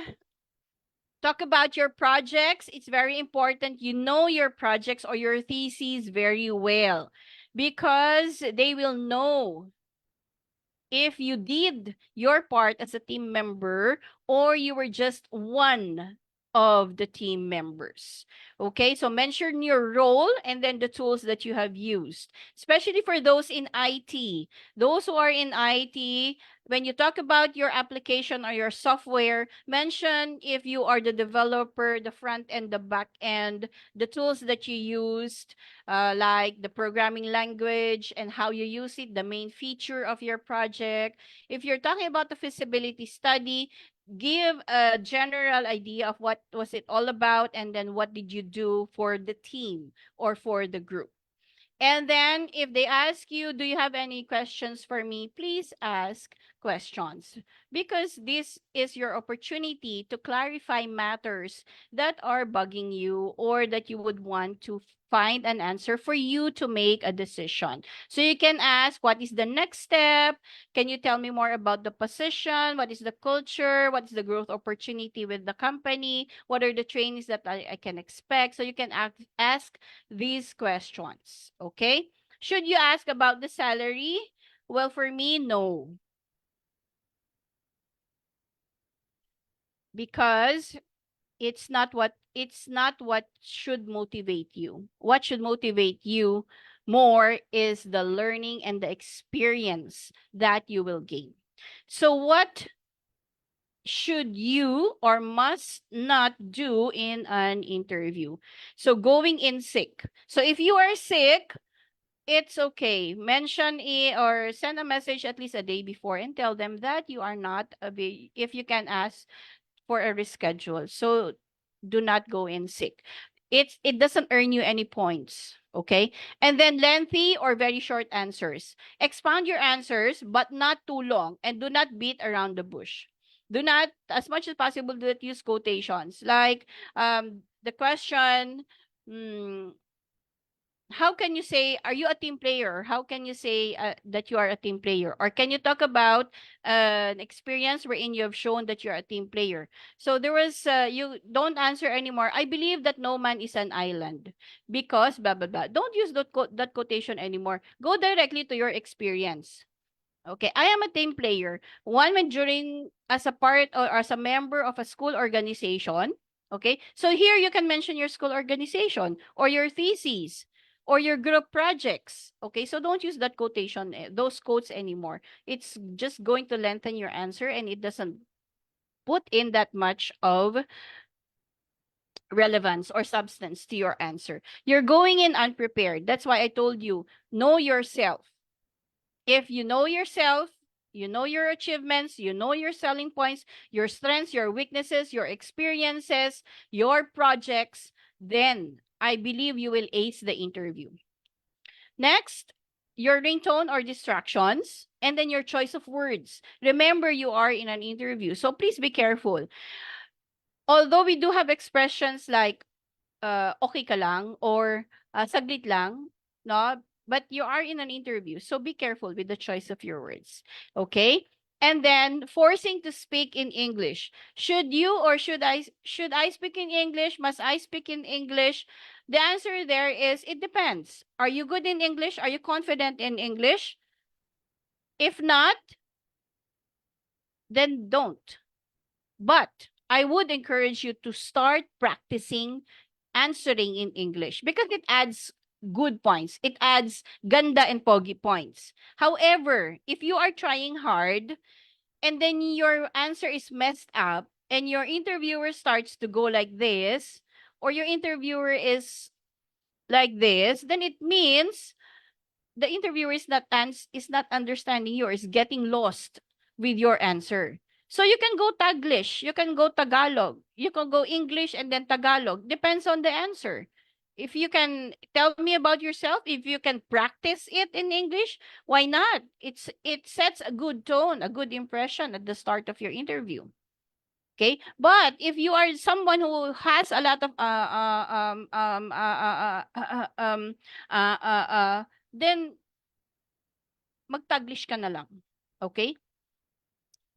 S14: talk about your projects. It's very important you know your projects or your theses very well because they will know if you did your part as a team member or you were just one of the team members. Okay, so mention your role and then the tools that you have used, especially for those in IT. Those who are in IT, when you talk about your application or your software, mention if you are the developer, the front and the back end, the tools that you used, like the programming language and how you use it, the main feature of your project. If you're talking about the feasibility study, give a general idea of what was it all about and then what did you do for the team or for the group. And then if they ask you, do you have any questions for me? Please ask questions because this is your opportunity to clarify matters that are bugging you or that you would want to find an answer for you to make a decision. So you can ask, what is the next step? Can you tell me more about the position? What is the culture? What is the growth opportunity with the company? What are the trainings that I can expect? So you can ask these questions. Okay? Should you ask about the salary? Well, for me, no. Because it's not what should motivate you. What should motivate you More is the learning and the experience that you will gain. So what should you or must not do in an interview? So going in sick. So if you are sick, it's okay. Mention it or send a message at least a day before and tell them that you are not if you can ask for a reschedule. So do not go in sick. It doesn't earn you any points. Okay. And then lengthy or very short answers. Expound your answers, but not too long, and do not beat around the bush. Do not, as much as possible, do not use quotations. Like the question, mm, how can you say, are you a team player? How can you say that you are a team player? Or can you talk about an experience wherein you have shown that you're a team player? So there was, you don't answer anymore. I believe that no man is an island because blah, blah, blah. Don't use that quotation anymore. Go directly to your experience. Okay, I am a team player. One when during as a part or as a member of a school organization. Okay, so here you can mention your school organization or your thesis or your group projects. Okay, so don't use that quotation, those quotes anymore. It's just going to lengthen your answer and it doesn't put in that much of relevance or substance to your answer. You're going in unprepared. That's why I told you, know yourself. If you know yourself, you know your achievements, you know your selling points, your strengths, your weaknesses, your experiences, your projects, then I believe you will ace the interview. Next, your ringtone or distractions, and then your choice of words. Remember, you are in an interview, so please be careful. Although we do have expressions like okay ka lang or saglit lang, no? But you are in an interview, so be careful with the choice of your words. Okay? And then forcing to speak in English. Should you or should I speak in English? Must I speak in English? The answer there is it depends. Are you good in English? Are you confident in English? If not, then don't. But I would encourage you to start practicing answering in English because it adds good points. It adds ganda and pogi points. However, if you are trying hard and then your answer is messed up and your interviewer starts to go like this or your interviewer is like this, then it means the interviewer is not understanding you or is getting lost with your answer. So you can go Taglish, you can go Tagalog, you can go English and then Tagalog. Depends on the answer. If you can tell me about yourself, if you can practice it in English, why not? It sets a good tone, a good impression at the start of your interview. Okay, but if you are someone who has a lot of then mag-Taglish ka na lang. Okay?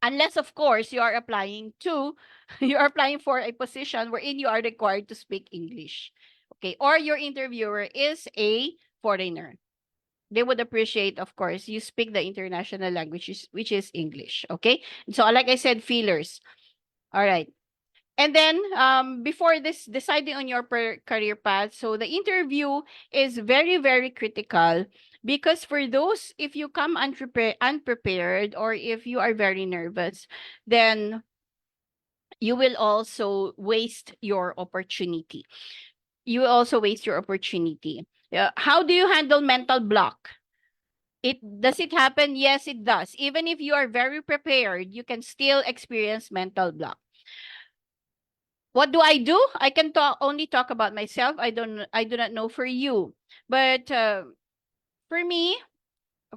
S14: Unless, of course, you are applying to, you are applying for a position wherein you are required to speak English. Okay? Or your interviewer is a foreigner. They would appreciate, of course, you speak the international language, which is English. Okay? So, like I said, feelers. All right. And then, before this, deciding on your career path, so the interview is very, very critical because for those, if you come unprepared or if you are very nervous, then you will also waste your opportunity. You will also waste your opportunity. How do you handle mental block? Does it happen? Yes, it does. Even if you are very prepared, you can still experience mental block. What do? I can only talk about myself. I do not know for you. But for me,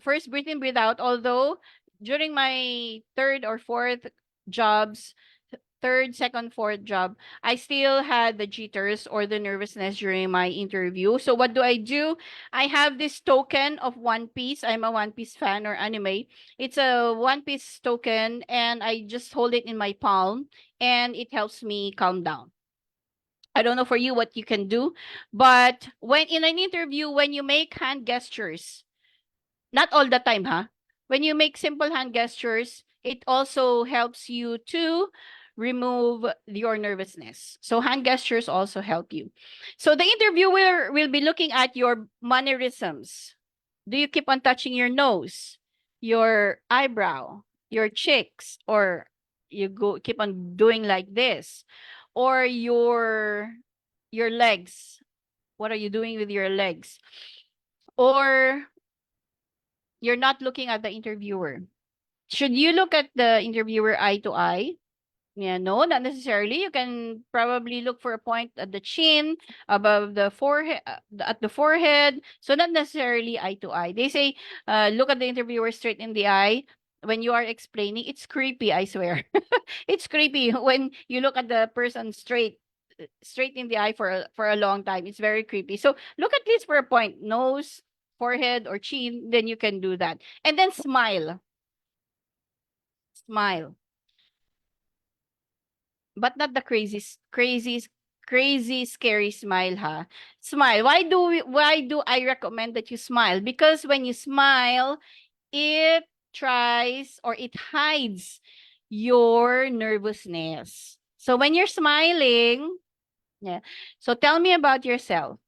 S14: first breathe in, breathe out. Although during my third or fourth jobs, third, second, fourth job, I still had the jitters or the nervousness during my interview. So what do? I have this token of One Piece. I'm a One Piece fan or anime. It's a One Piece token and I just hold it in my palm and it helps me calm down. I don't know for you what you can do, but when in an interview, when you make hand gestures, not all the time, huh? When you make simple hand gestures, it also helps you to remove your nervousness. So hand gestures also help you. So the interviewer will be looking at your mannerisms. Do you keep on touching your nose, your eyebrow, your cheeks, or you keep on doing like this, or your legs? What are you doing with your legs? Or you're not looking at the interviewer. Should you look at the interviewer eye to eye? Yeah, no, not necessarily. You can probably look for a point at the chin, above the forehead, at the forehead. So not necessarily eye to eye. They say, look at the interviewer straight in the eye when you are explaining. It's creepy, I swear. It's creepy when you look at the person straight in the eye for a long time. It's very creepy. So look at least for a point, nose, forehead, or chin. Then you can do that, and then smile. Smile. But not the crazy scary smile, ha. Smile. Why do I recommend that you smile? Because when you smile, it tries or it hides your nervousness. So when you're smiling, yeah. So tell me about yourself.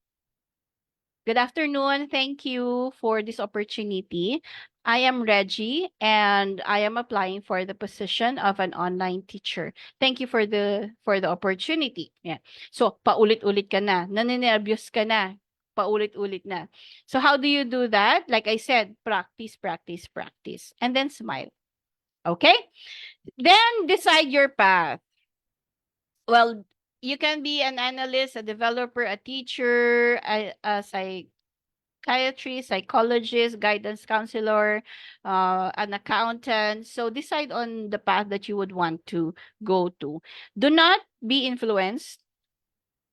S14: Good afternoon. Thank you for this opportunity. I am Reggie and I am applying for the position of an online teacher. Thank you for the opportunity. Yeah. So paulit-ulit ka na, naninervyos ka na, paulit-ulit na. So how do you do that? Like I said, practice, practice, practice, and then smile. Okay? Then decide your path. Well, you can be an analyst, a developer, a teacher, a psychiatrist, psychologist, guidance counselor, an accountant. So decide on the path that you would want to go to. Do not be influenced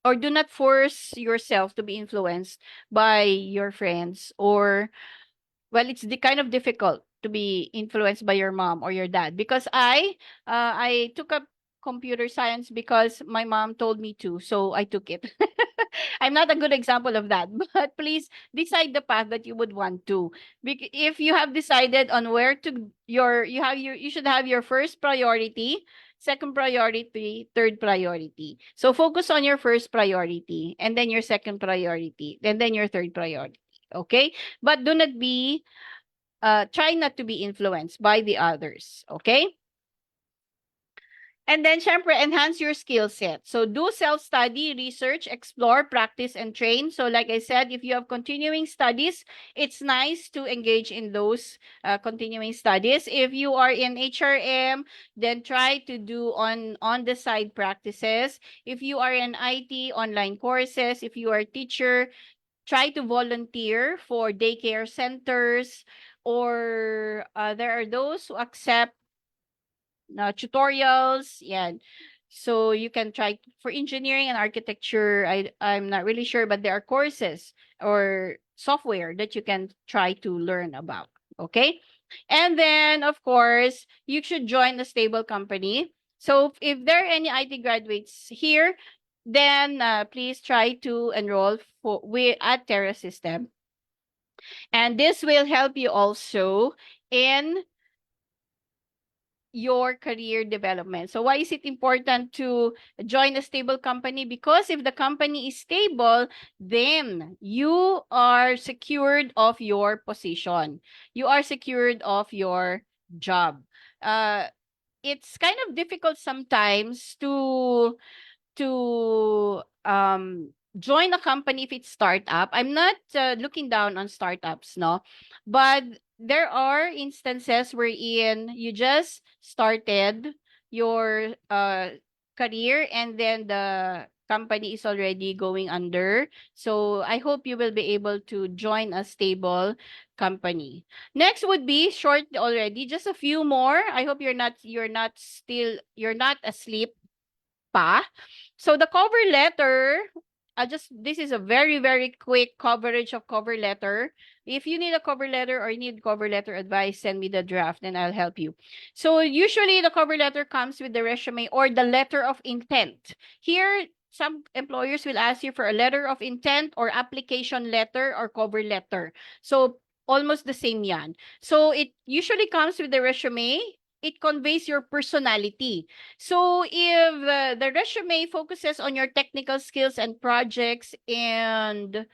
S14: or do not force yourself to be influenced by your friends or well, it's the kind of difficult to be influenced by your mom or your dad because I took up computer science because my mom told me to, so I took it. I'm not a good example of that, but please decide the path that you would want to. If you have decided on where to you should have your first priority, second priority, third priority. So focus on your first priority and then your second priority, and then your third priority. Okay? But do not be try not to be influenced by the others, okay? And then, syempre, enhance your skill set. So, do self-study, research, explore, practice, and train. So, like I said, if you have continuing studies, it's nice to engage in those continuing studies. If you are in HRM, then try to do on-the-side practices. If you are in IT, online courses. If you are a teacher, try to volunteer for daycare centers, or there are those who accept tutorials. Yeah. So you can try for engineering and architecture. I'm not really sure, but there are courses or software that you can try to learn about. Okay. And then, of course, you should join a stable company. So if there are any IT graduates here, then please try to enroll at Terra System. And this will help you also in your career development. So why is it important to join a stable company? Because if the company is stable, then you are secured of your position. You are secured of your job. It's kind of difficult sometimes to join a company if it's startup. I'm not looking down on startups, no, but there are instances wherein you just started your career and then the company is already going under. So I hope you will be able to join a stable company. Next would be short already, just a few more. I hope you're not asleep pa. So the cover letter, this is a very, very quick coverage of cover letter. If you need a cover letter or you need cover letter advice, send me the draft and I'll help you. So usually the cover letter comes with the resume or the letter of intent. Here, some employers will ask you for a letter of intent or application letter or cover letter. So almost the same yan. So it usually comes with the resume, it conveys your personality. So if the resume focuses on your technical skills and projects and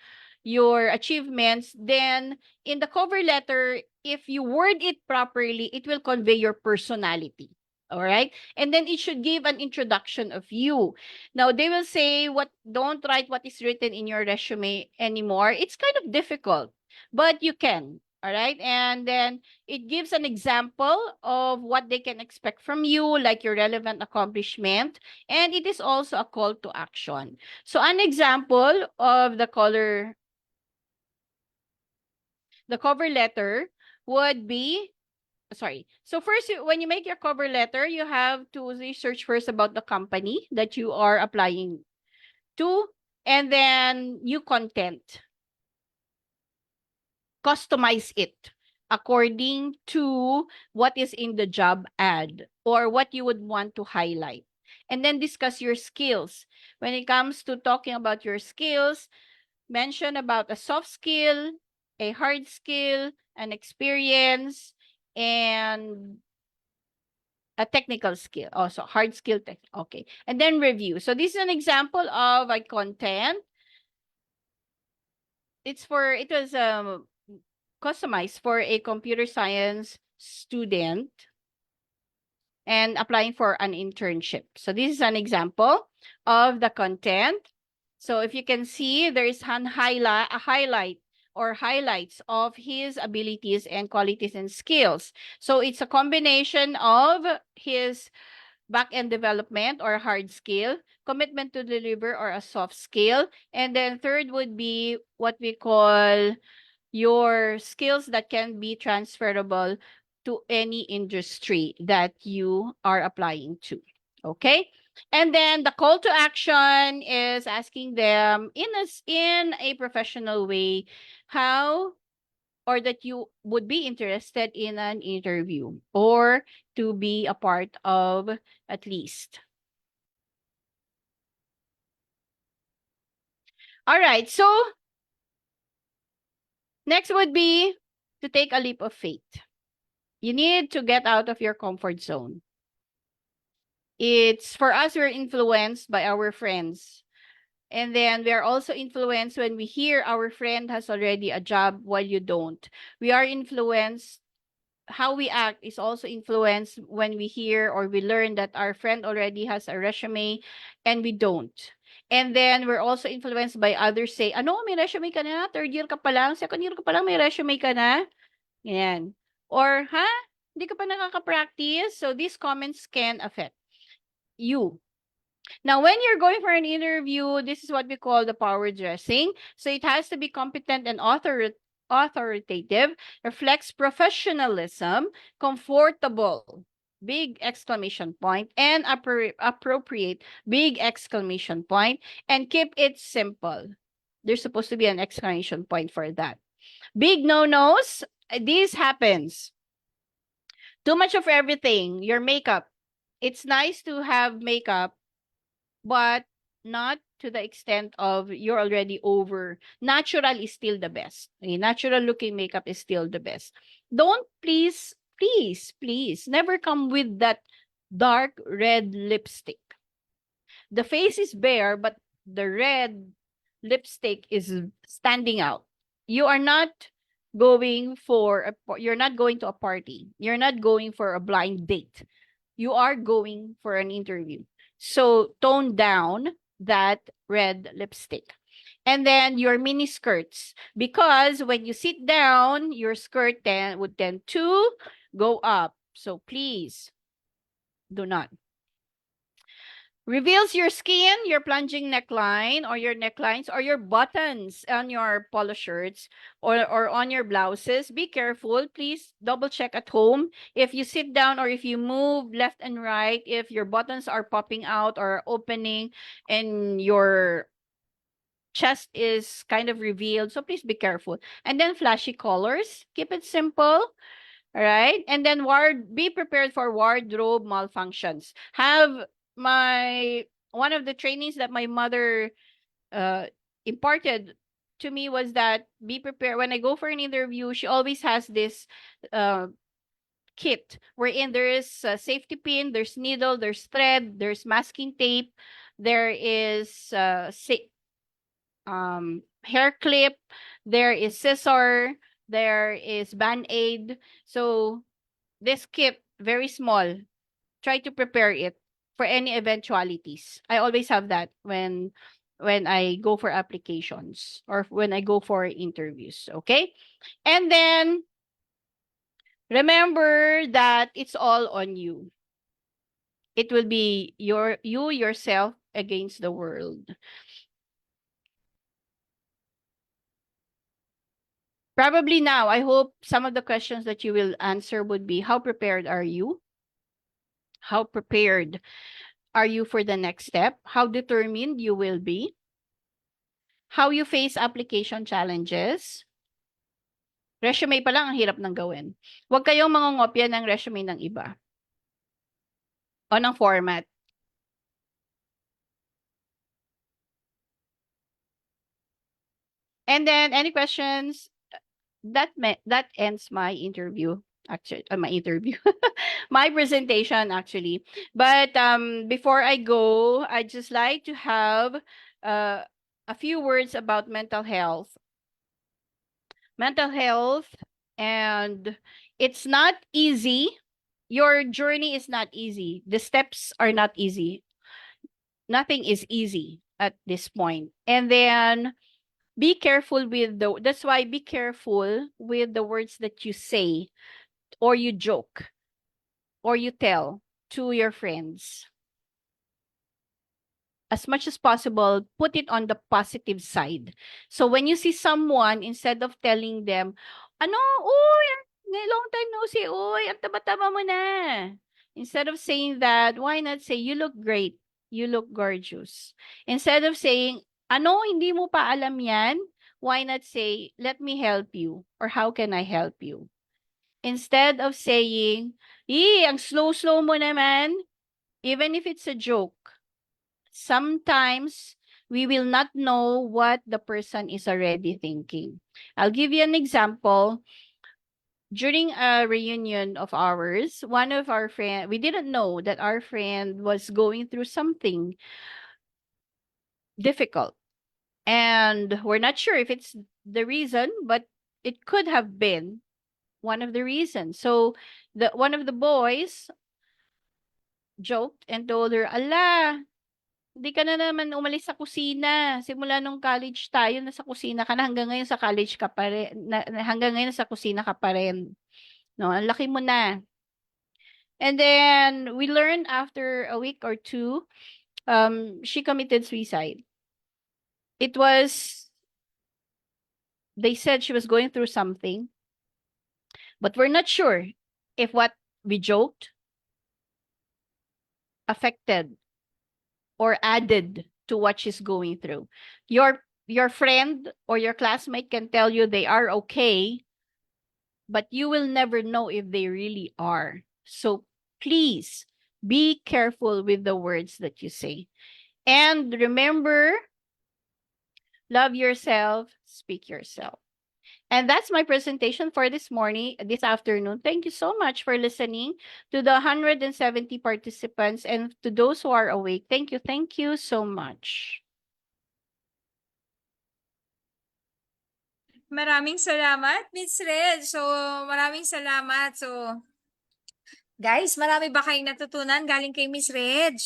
S14: your achievements, then in the cover letter, if you word it properly, it will convey your personality. All right. And then it should give an introduction of you. Now they will say don't write what is written in your resume anymore. It's kind of difficult, but you can. All right. And then it gives an example of what they can expect from you, like your relevant accomplishment. And it is also a call to action. So an example of the cover letter would be, sorry. So first, when you make your cover letter, you have to research first about the company that you are applying to, and then you customize it according to what is in the job ad or what you would want to highlight. And then discuss your skills. When it comes to talking about your skills, mention about a soft skill, a hard skill, an experience, and a technical skill. Also, hard skill. Okay. And then review. So this is an example of a content. It was customized for a computer science student and applying for an internship. So this is an example of the content. So if you can see, there is a highlight or highlights of his abilities and qualities and skills. So it's a combination of his back-end development or hard skill, commitment to deliver or a soft skill, and then third would be what we call your skills that can be transferable to any industry that you are applying to. Okay? And then the call to action is asking them in a professional way how or that you would be interested in an interview or to be a part of at least. All right, so next would be to take a leap of faith. You need to get out of your comfort zone. It's for us, we're influenced by our friends. And then we are also influenced when we hear our friend has already a job while you don't. We are influenced, how we act is also influenced when we hear or we learn that our friend already has a resume and we don't. And then we're also influenced by others say, ano, may resume ka na? Third year ka pa lang? Second year ka pa lang? May resume ka na? Yan. Or, ha? Hindi ka pa nakaka-practice? So these comments can affect you. Now, when you're going for an interview, this is what we call the power dressing. So it has to be competent and authoritative, reflects professionalism, comfortable, big exclamation point, and appropriate, big exclamation point, and keep it simple. There's supposed to be an exclamation point for that. Big no-nos, this happens. Too much of everything, your makeup. It's nice to have makeup, but not to the extent of you're already over. Natural is still the best. Okay? Natural looking makeup is still the best. Don't please never come with that dark red lipstick. The face is bare, but the red lipstick is standing out. You are not going you're not going to a party. You're not going for a blind date. You are going for an interview. So tone down that red lipstick. And then your mini skirts, because when you sit down, your skirt would tend to go up. So please do not. Reveals your skin, your plunging neckline or your necklines or your buttons on your polo shirts or on your blouses. Be careful. Please double check at home. If you sit down or if you move left and right, if your buttons are popping out or opening and your chest is kind of revealed. So please be careful. And then flashy colors. Keep it simple. All right. And then be prepared for wardrobe malfunctions. One of the trainings that my mother imparted to me was that be prepared when I go for an interview. She always has this kit wherein there is a safety pin, there's needle, there's thread, there's masking tape, there is hair clip, there is scissor, there is band-aid. So this kit, very small. Try to prepare it for any eventualities. I always have that when I go for applications or when I go for interviews, okay? And then remember that it's all on you. It will be you yourself against the world. Probably now, I hope some of the questions that you will answer would be, how prepared are you? How prepared are you for the next step? How determined you will be? How you face application challenges? Resume pa lang, ang hirap ng gawin. Huwag kayong mangongopya ng resume ng iba. O ng format. And then, any questions? That ends my interview. Actually, my interview. My presentation, actually. But before I go, I'd just like to have a few words about mental health. Mental health, and it's not easy. Your journey is not easy. The steps are not easy. Nothing is easy at this point. And then be careful with that's why be careful with the words that you say or you joke or you tell to your friends. As much as possible, put it on the positive side. So when you see someone, instead of telling them, ano, uy, long time no see, uy, ang taba-taba mo na. Instead of saying that, why not say, you look great, you look gorgeous. Instead of saying, ano, hindi mo pa alam yan, why not say, let me help you, or how can I help you? Instead of saying, ang slow-slow mo naman, even if it's a joke, sometimes we will not know what the person is already thinking. I'll give you an example. During a reunion of ours, one of our friends, we didn't know that our friend was going through something difficult. And we're not sure if it's the reason, but it could have been one of the reasons. So one of the boys joked and told her, ala, hindi ka na naman umalis sa kusina. Simula nung college tayo, nasa kusina ka na, hanggang ngayon sa college ka pa rin, hanggang ngayon sa kusina ka pa rin. No, ang laki mo na. And then we learned after a week or two, she committed suicide. It was, they said she was going through something, but we're not sure if what we joked affected or added to what she's going through. Your friend or your classmate can tell you they are okay, but you will never know if they really are. So please be careful with the words that you say. And remember, love yourself, speak yourself. And that's my presentation for this morning, this afternoon. Thank you so much for listening to the 170 participants and to those who are awake. Thank you so much.
S13: Maraming salamat, Miss Red. So, maraming salamat. So, guys, marami ba kayong natutunan galing kay Miss Reg?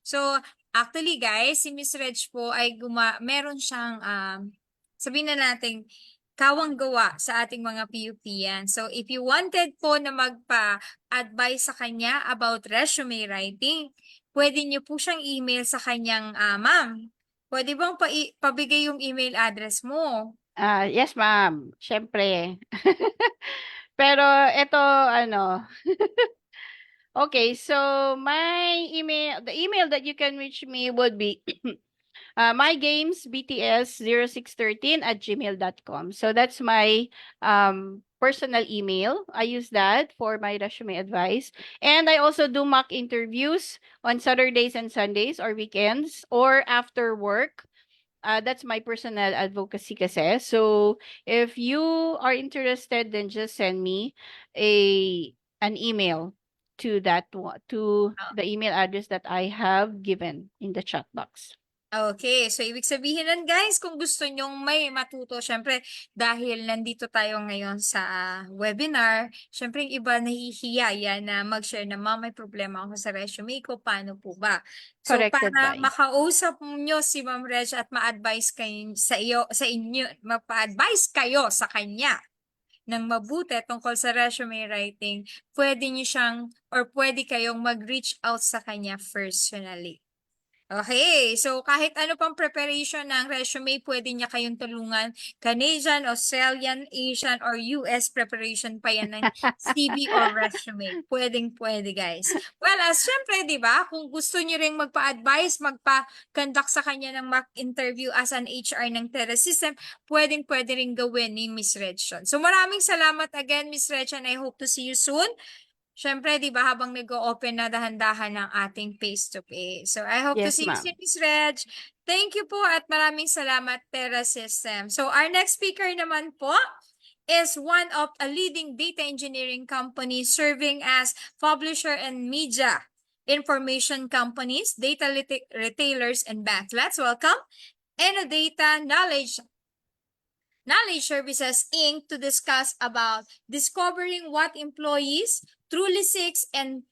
S13: So, actually guys, si Miss Reg po ay meron siyang, sabihin na natin, kawang gawa sa ating mga PUP-yan. So, if you wanted po na magpa-advise sa kanya about resume writing, pwede niyo po siyang email sa kanyang, ma'am, pwede bang pabigay yung email address mo?
S14: Yes, ma'am. Siyempre. Pero ito, ano, okay, so the email that you can reach me would be mygamesbts0613@gmail.com. So that's my personal email. I use that for my resume advice. And I also do mock interviews on Saturdays and Sundays or weekends or after work. That's my personal advocacy kasi. So if you are interested, then just send me a an email to the email address that I have given in the chat box.
S13: Okay, so ibig sabihin nun guys, kung gusto nyong may matuto, syempre dahil nandito tayo ngayon sa webinar, syempre yung iba nahihiya yan na mag-share na may problema ako sa resume ko, paano po ba? So
S14: Corrected
S13: para
S14: by.
S13: makausap nyo si Ma'am Reg at ma-advise kayo sa inyo, mapa-advise kayo sa kanya ng mabuti tungkol sa resume writing, pwede nyo siyang or pwede kayong mag-reach out sa kanya personally. Okay, so kahit ano pang preparation ng resume, pwede niya kayong tulungan. Canadian, Australian, Asian, or US preparation pa yan ng CV or resume. Pwedeng-pwede, guys. Well, as syempre, di ba, kung gusto niyo rin magpa-advise, magpa-conduct sa kanya ng mock interview as an HR ng Tera System, pwedeng-pwede rin gawin ni Miss Redson. So maraming salamat again, Miss Redson. I hope to see you soon. Siyempre, di ba, habang nag-o-open na dahan-dahan ng ating face-to-face. So, I hope to
S14: Yes,
S13: see you
S14: ma'am.
S13: soon, Ms. Reg. Thank you po at maraming salamat, Tera System. So, our next speaker naman po is one of a leading data engineering company serving as publisher and media information companies, data retailers, and banks. Let's welcome Innodata Knowledge Services Inc. to discuss about discovering what employees truly seek and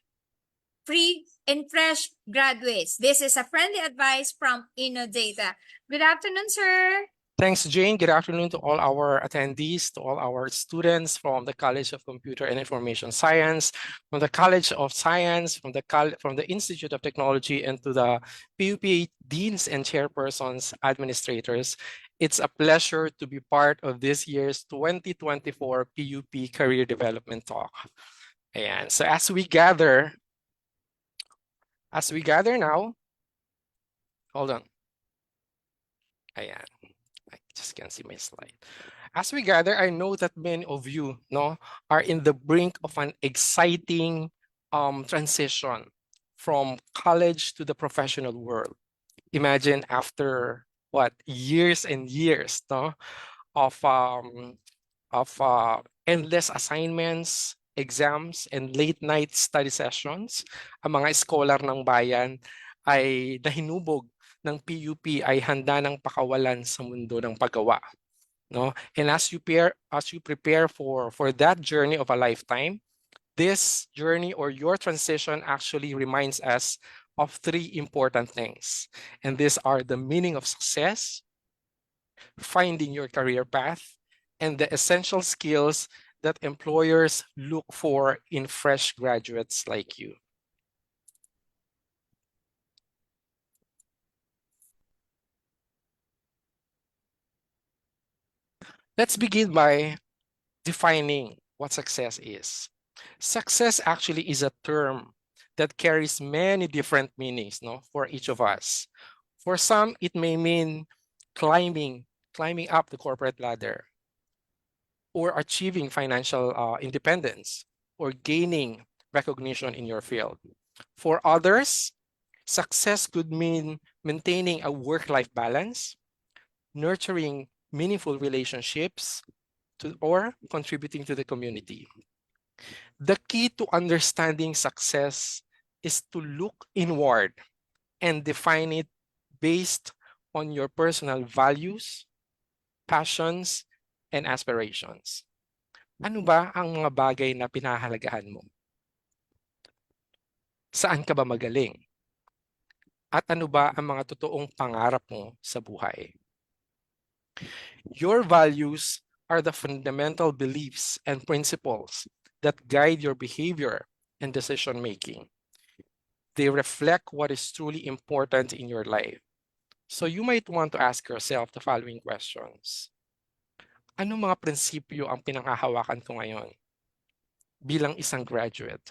S13: fresh graduates. This is a friendly advice from Innodata. Good afternoon, sir.
S15: Thanks, Jane. Good afternoon to all our attendees, to all our students from the College of Computer and Information Science, from the College of Science, from the Institute of Technology, and to the PUP deans and chairpersons, administrators. It's a pleasure to be part of this year's 2024 PUP Career Development Talk. And so as we gather now, hold on. Ayan. I just can't see my slide. As we gather, I know that many of you are in the brink of an exciting transition from college to the professional world. Imagine after years and years of endless assignments, exams, and late night study sessions, ang mga scholar ng bayan ay nahinubog ng PUP ay handa ng pakawalan sa mundo ng paggawa. And as you prepare for that journey of a lifetime, this journey or your transition actually reminds us of three important things. And these are the meaning of success, finding your career path, and the essential skills that employers look for in fresh graduates like you. Let's begin by defining what success is. Success actually is a term that carries many different meanings for each of us. For some, it may mean climbing up the corporate ladder, or achieving financial independence, or gaining recognition in your field. For others, success could mean maintaining a work-life balance, nurturing meaningful relationships, or contributing to the community. The key to understanding success is to look inward and define it based on your personal values, passions, and aspirations. Ano ba ang mga bagay na pinahahalagahan mo? Saan ka ba magaling? At ano ba ang mga totoong pangarap mo sa buhay? Your values are the fundamental beliefs and principles that guide your behavior and decision-making. They reflect what is truly important in your life. So you might want to ask yourself the following questions. Anong mga prinsipyo ang pinanghahawakan ko ngayon bilang isang graduate?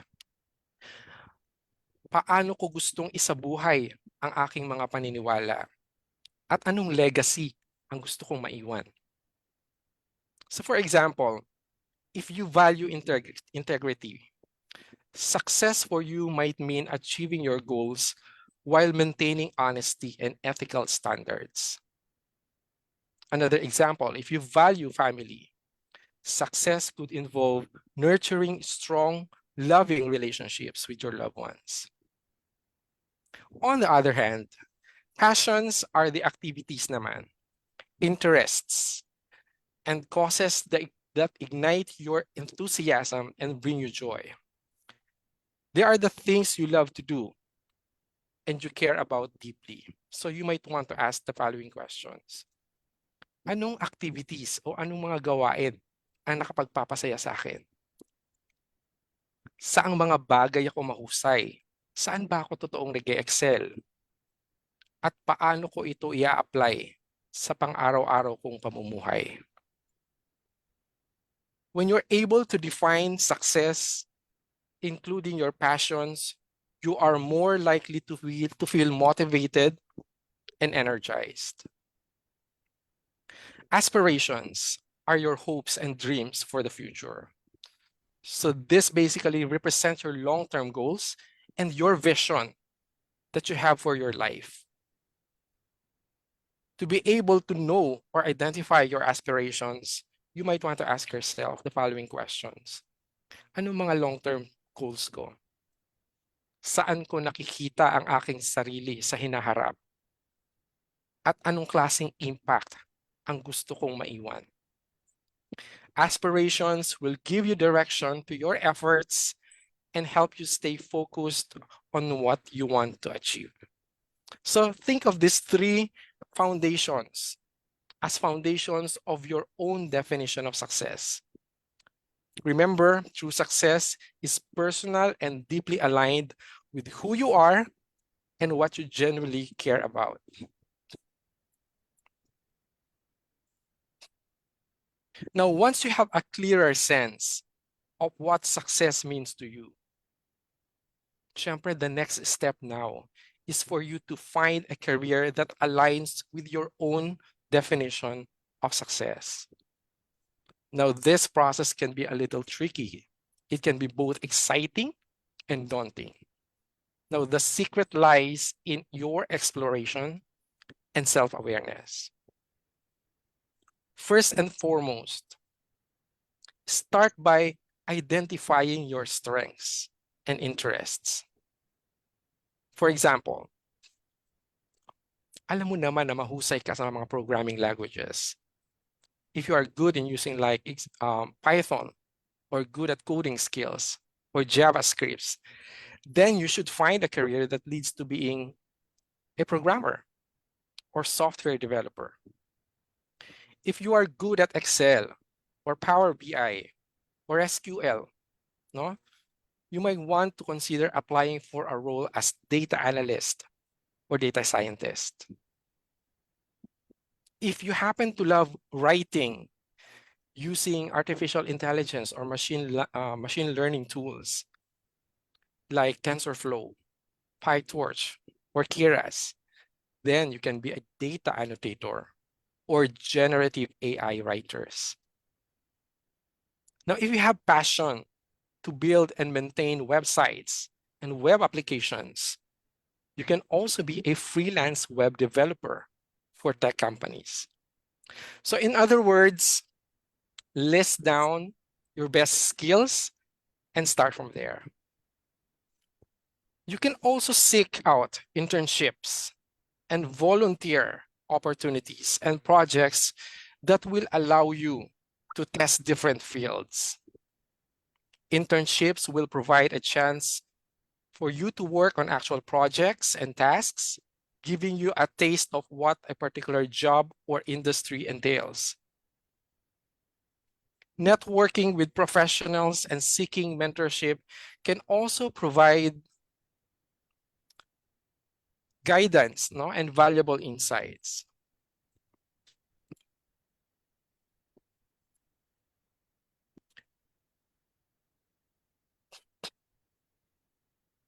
S15: Paano ko gustong isabuhay ang aking mga paniniwala? At anong legacy ang gusto kong maiwan? So for example, if you value integrity, success for you might mean achieving your goals while maintaining honesty and ethical standards. Another example, if you value family, success could involve nurturing strong loving relationships with your loved ones. On the other hand, passions are the activities naman, interests, and causes that ignite your enthusiasm and bring you joy. They are the things you love to do and you care about deeply. So you might want to ask the following questions. Anong activities o anong mga gawain ang nakapagpapasaya sa akin? Saang mga bagay ako mahusay? Saan ba ako totoong nag-excel? At paano ko ito i-apply sa pang-araw-araw kong pamumuhay? When you're able to define success, including your passions, you are more likely to feel motivated and energized. Aspirations are your hopes and dreams for the future. So this basically represents your long-term goals and your vision that you have for your life. To be able to know or identify your aspirations, you might want to ask yourself the following questions. Ano mga long-term goals ko? Saan ko nakikita ang aking sarili sa hinaharap? At anong klaseng impact ang gusto kong maiwan? Aspirations will give you direction to your efforts and help you stay focused on what you want to achieve. So think of these three foundations as foundations of your own definition of success. Remember, true success is personal and deeply aligned with who you are and what you genuinely care about. Now, once you have a clearer sense of what success means to you, syempre, the next step now is for you to find a career that aligns with your own definition of success. Now, this process can be a little tricky. It can be both exciting and daunting. Now, the secret lies in your exploration and self-awareness. First and foremost, start by identifying your strengths and interests. For example, alam mo naman na mahusay ka sa mga programming languages. If you are good in using like Python or good at coding skills or JavaScripts, then you should find a career that leads to being a programmer or software developer. If you are good at Excel or Power BI or SQL, no, you might want to consider applying for a role as data analyst or data scientist. If you happen to love writing using artificial intelligence or machine learning tools like TensorFlow, PyTorch, or Keras, then you can be a data annotator or generative AI writers. Now, if you have passion to build and maintain websites and web applications, you can also be a freelance web developer for tech companies. So in other words, list down your best skills and start from there. You can also seek out internships and volunteer opportunities and projects that will allow you to test different fields. Internships will provide a chance for you to work on actual projects and tasks, giving you a taste of what a particular job or industry entails. Networking with professionals and seeking mentorship can also provide guidance, no, and valuable insights.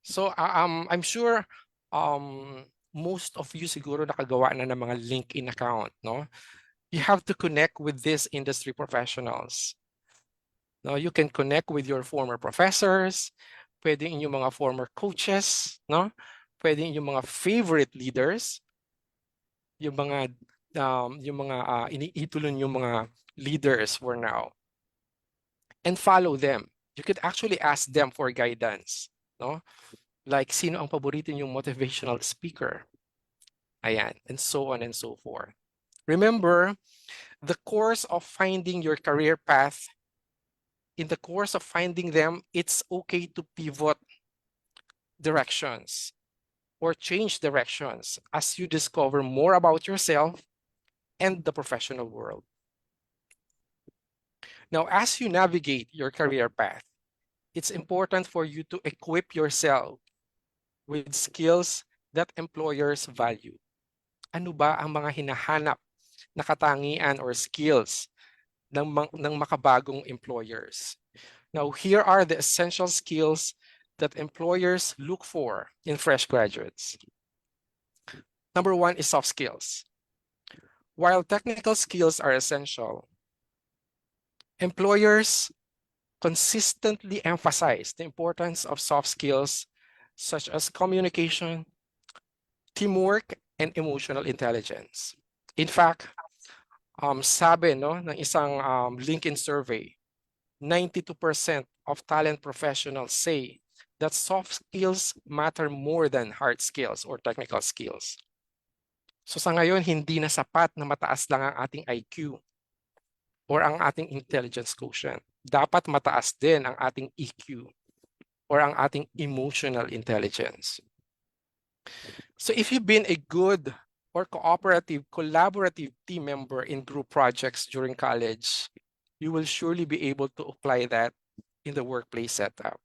S15: So I'm sure most of you siguro nakagawa na ng mga LinkedIn account, no? You have to connect with these industry professionals. No, you can connect with your former professors, pwede inyong mga former coaches, no? Pwede inyong mga favorite leaders, yung mga iniidolo yung mga leaders for now. And follow them. You could actually ask them for guidance, no? Like, sino ang paborito niyong motivational speaker? Ayan, and so on and so forth. Remember, the course of finding your career path, in the course of finding them, it's okay to pivot directions or change directions as you discover more about yourself and the professional world. Now, as you navigate your career path, it's important for you to equip yourself with skills that employers value. Ano ba ang mga hinahanap na katangian or skills ng makabagong employers? Now, here are the essential skills that employers look for in fresh graduates. Number one is soft skills. While technical skills are essential, employers consistently emphasize the importance of soft skills such as communication, teamwork, and emotional intelligence. In fact, sabi ng isang LinkedIn survey, 92% of talent professionals say that soft skills matter more than hard skills or technical skills. So sa ngayon, hindi na sapat na mataas lang ang ating IQ or ang ating intelligence quotient. Dapat mataas din ang ating EQ or ang ating emotional intelligence. So if you've been a good or cooperative, collaborative team member in group projects during college, you will surely be able to apply that in the workplace setup.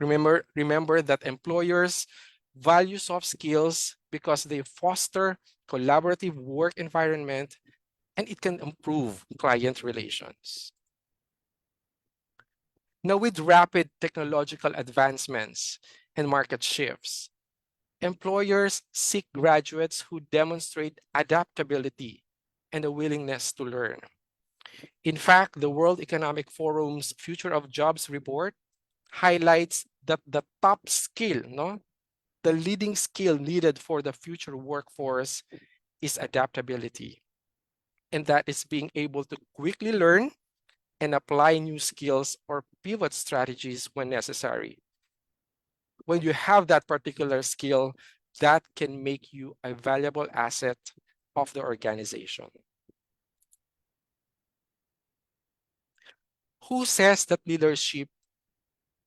S15: Remember that employers value soft skills because they foster collaborative work environment and it can improve client relations. Now, with rapid technological advancements and market shifts, employers seek graduates who demonstrate adaptability and a willingness to learn. In fact, the World Economic Forum's Future of Jobs report highlights that the top skill, the leading skill needed for the future workforce is adaptability. And that is being able to quickly learn and apply new skills or pivot strategies when necessary. When you have that particular skill, that can make you a valuable asset of the organization. Who says that leadership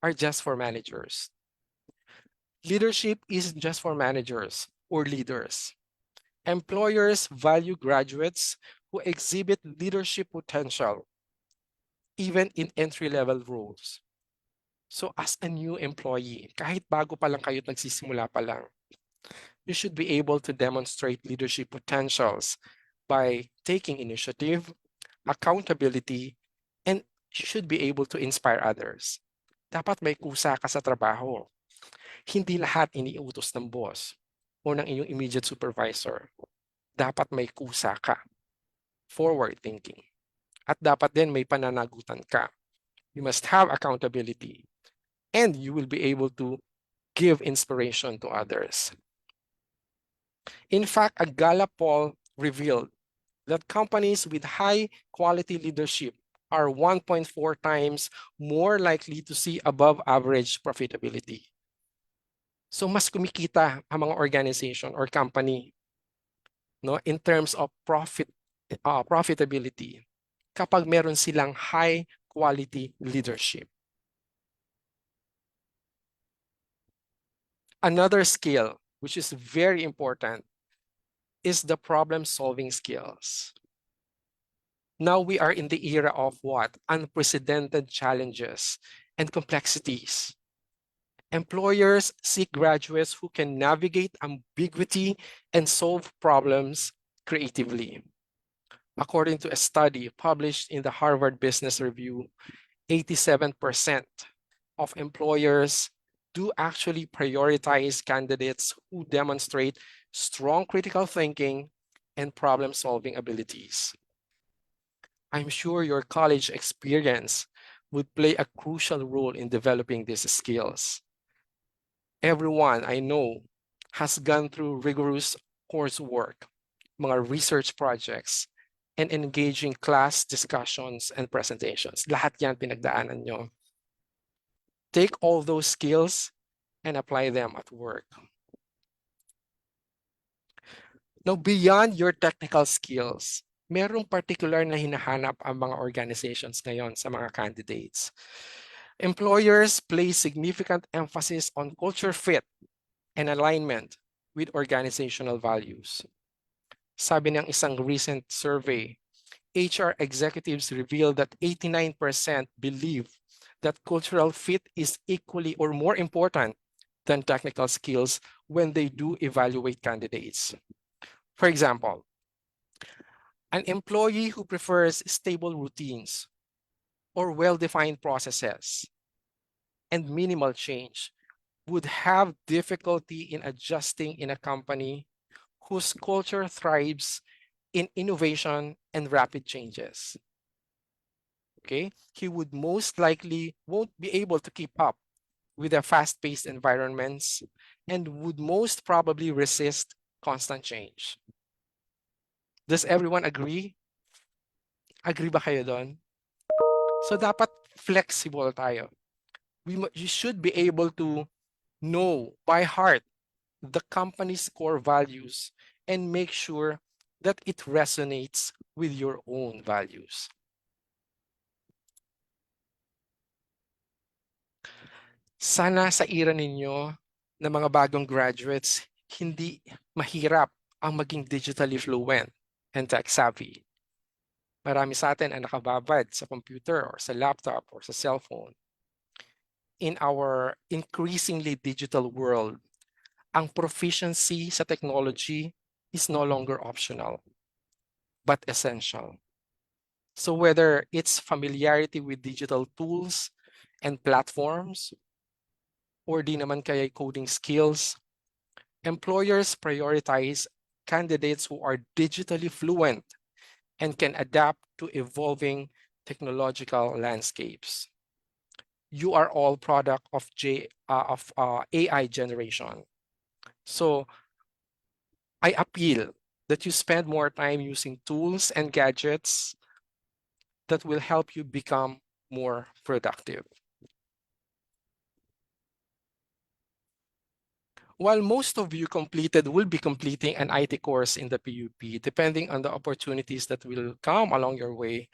S15: are just for managers? Leadership isn't just for managers or leaders. Employers value graduates who exhibit leadership potential, even in entry-level roles. So as a new employee, kahit bago pa lang kayo nagsisimula pa lang, you should be able to demonstrate leadership potentials by taking initiative, accountability, and you should be able to inspire others. Dapat may kusa ka sa trabaho. Hindi lahat iniutos ng boss o ng inyong immediate supervisor. Dapat may kusa ka. Forward thinking. At dapat din may pananagutan ka. You must have accountability. And you will be able to give inspiration to others. In fact, a Gallup poll revealed that companies with high quality leadership are 1.4 times more likely to see above average profitability. So mas kumikita ang mga organization or company in terms of profitability kapag meron silang high quality leadership. Another skill, which is very important, is the problem-solving skills. Now we are in the era of what? Unprecedented challenges and complexities. Employers seek graduates who can navigate ambiguity and solve problems creatively. According to a study published in the Harvard Business Review, 87% of employers do actually prioritize candidates who demonstrate strong critical thinking and problem-solving abilities. I'm sure your college experience would play a crucial role in developing these skills. Everyone I know has gone through rigorous coursework, mga research projects, and engaging class discussions and presentations. Lahat yan pinagdaanan nyo. Take all those skills and apply them at work. Now, beyond your technical skills, merong particular na hinahanap ang mga organizations ngayon sa mga candidates. Employers place significant emphasis on culture fit and alignment with organizational values. Sabi ng isang recent survey, HR executives revealed that 89% believe that cultural fit is equally or more important than technical skills when they do evaluate candidates. For example, an employee who prefers stable routines or well-defined processes and minimal change would have difficulty in adjusting in a company whose culture thrives in innovation and rapid changes. Okay, he would most likely won't be able to keep up with the fast-paced environments and would most probably resist constant change. Does everyone agree? Agree ba kayo doon? So dapat flexible tayo. You should be able to know by heart the company's core values and make sure that it resonates with your own values. Sana sa era ninyo na mga bagong graduates, hindi mahirap ang maging digitally fluent and tech savvy. Marami sa atin ang nakababad sa computer or sa laptop or sa cellphone. In our increasingly digital world, ang proficiency sa technology is no longer optional, but essential. So whether it's familiarity with digital tools and platforms, or di naman kaya coding skills, employers prioritize candidates who are digitally fluent and can adapt to evolving technological landscapes. You are all product of AI generation. So I appeal that you spend more time using tools and gadgets that will help you become more productive. While most of you will be completing an IT course in the PUP, depending on the opportunities that will come along your way,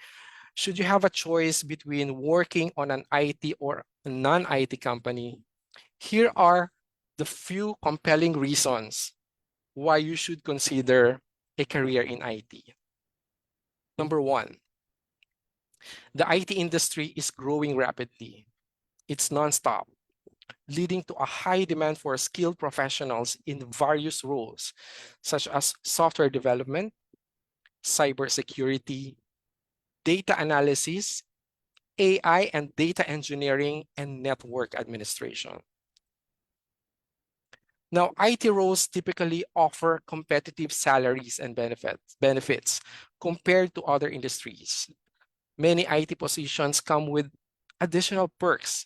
S15: should you have a choice between working on an IT or a non-IT company, here are the few compelling reasons why you should consider a career in IT. Number one, the IT industry is growing rapidly. It's nonstop, leading to a high demand for skilled professionals in various roles, such as software development, cybersecurity, data analysis, AI and data engineering, and network administration. Now, IT roles typically offer competitive salaries and benefits compared to other industries. Many IT positions come with additional perks,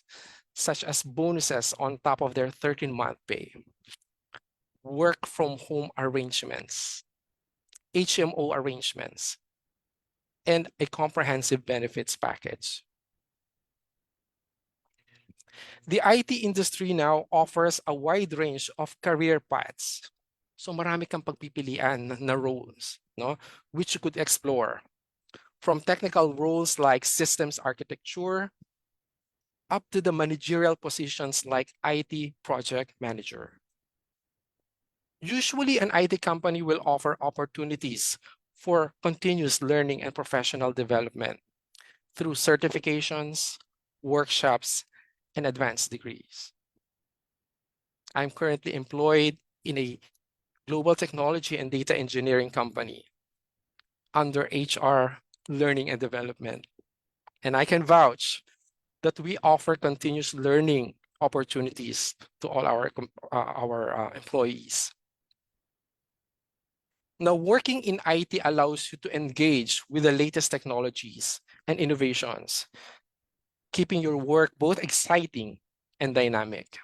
S15: such as bonuses on top of their 13-month pay, work from home arrangements, HMO arrangements, and a comprehensive benefits package. The IT industry now offers a wide range of career paths. So marami kang pagpipilian na roles, no, which you could explore. From technical roles like systems architecture, up to the managerial positions like IT project manager. Usually, an IT company will offer opportunities for continuous learning and professional development through certifications, workshops, and advanced degrees. I'm currently employed in a global technology and data engineering company under HR learning and development. And I can vouch that we offer continuous learning opportunities to all our employees. Now, working in IT allows you to engage with the latest technologies and innovations, keeping your work both exciting and dynamic.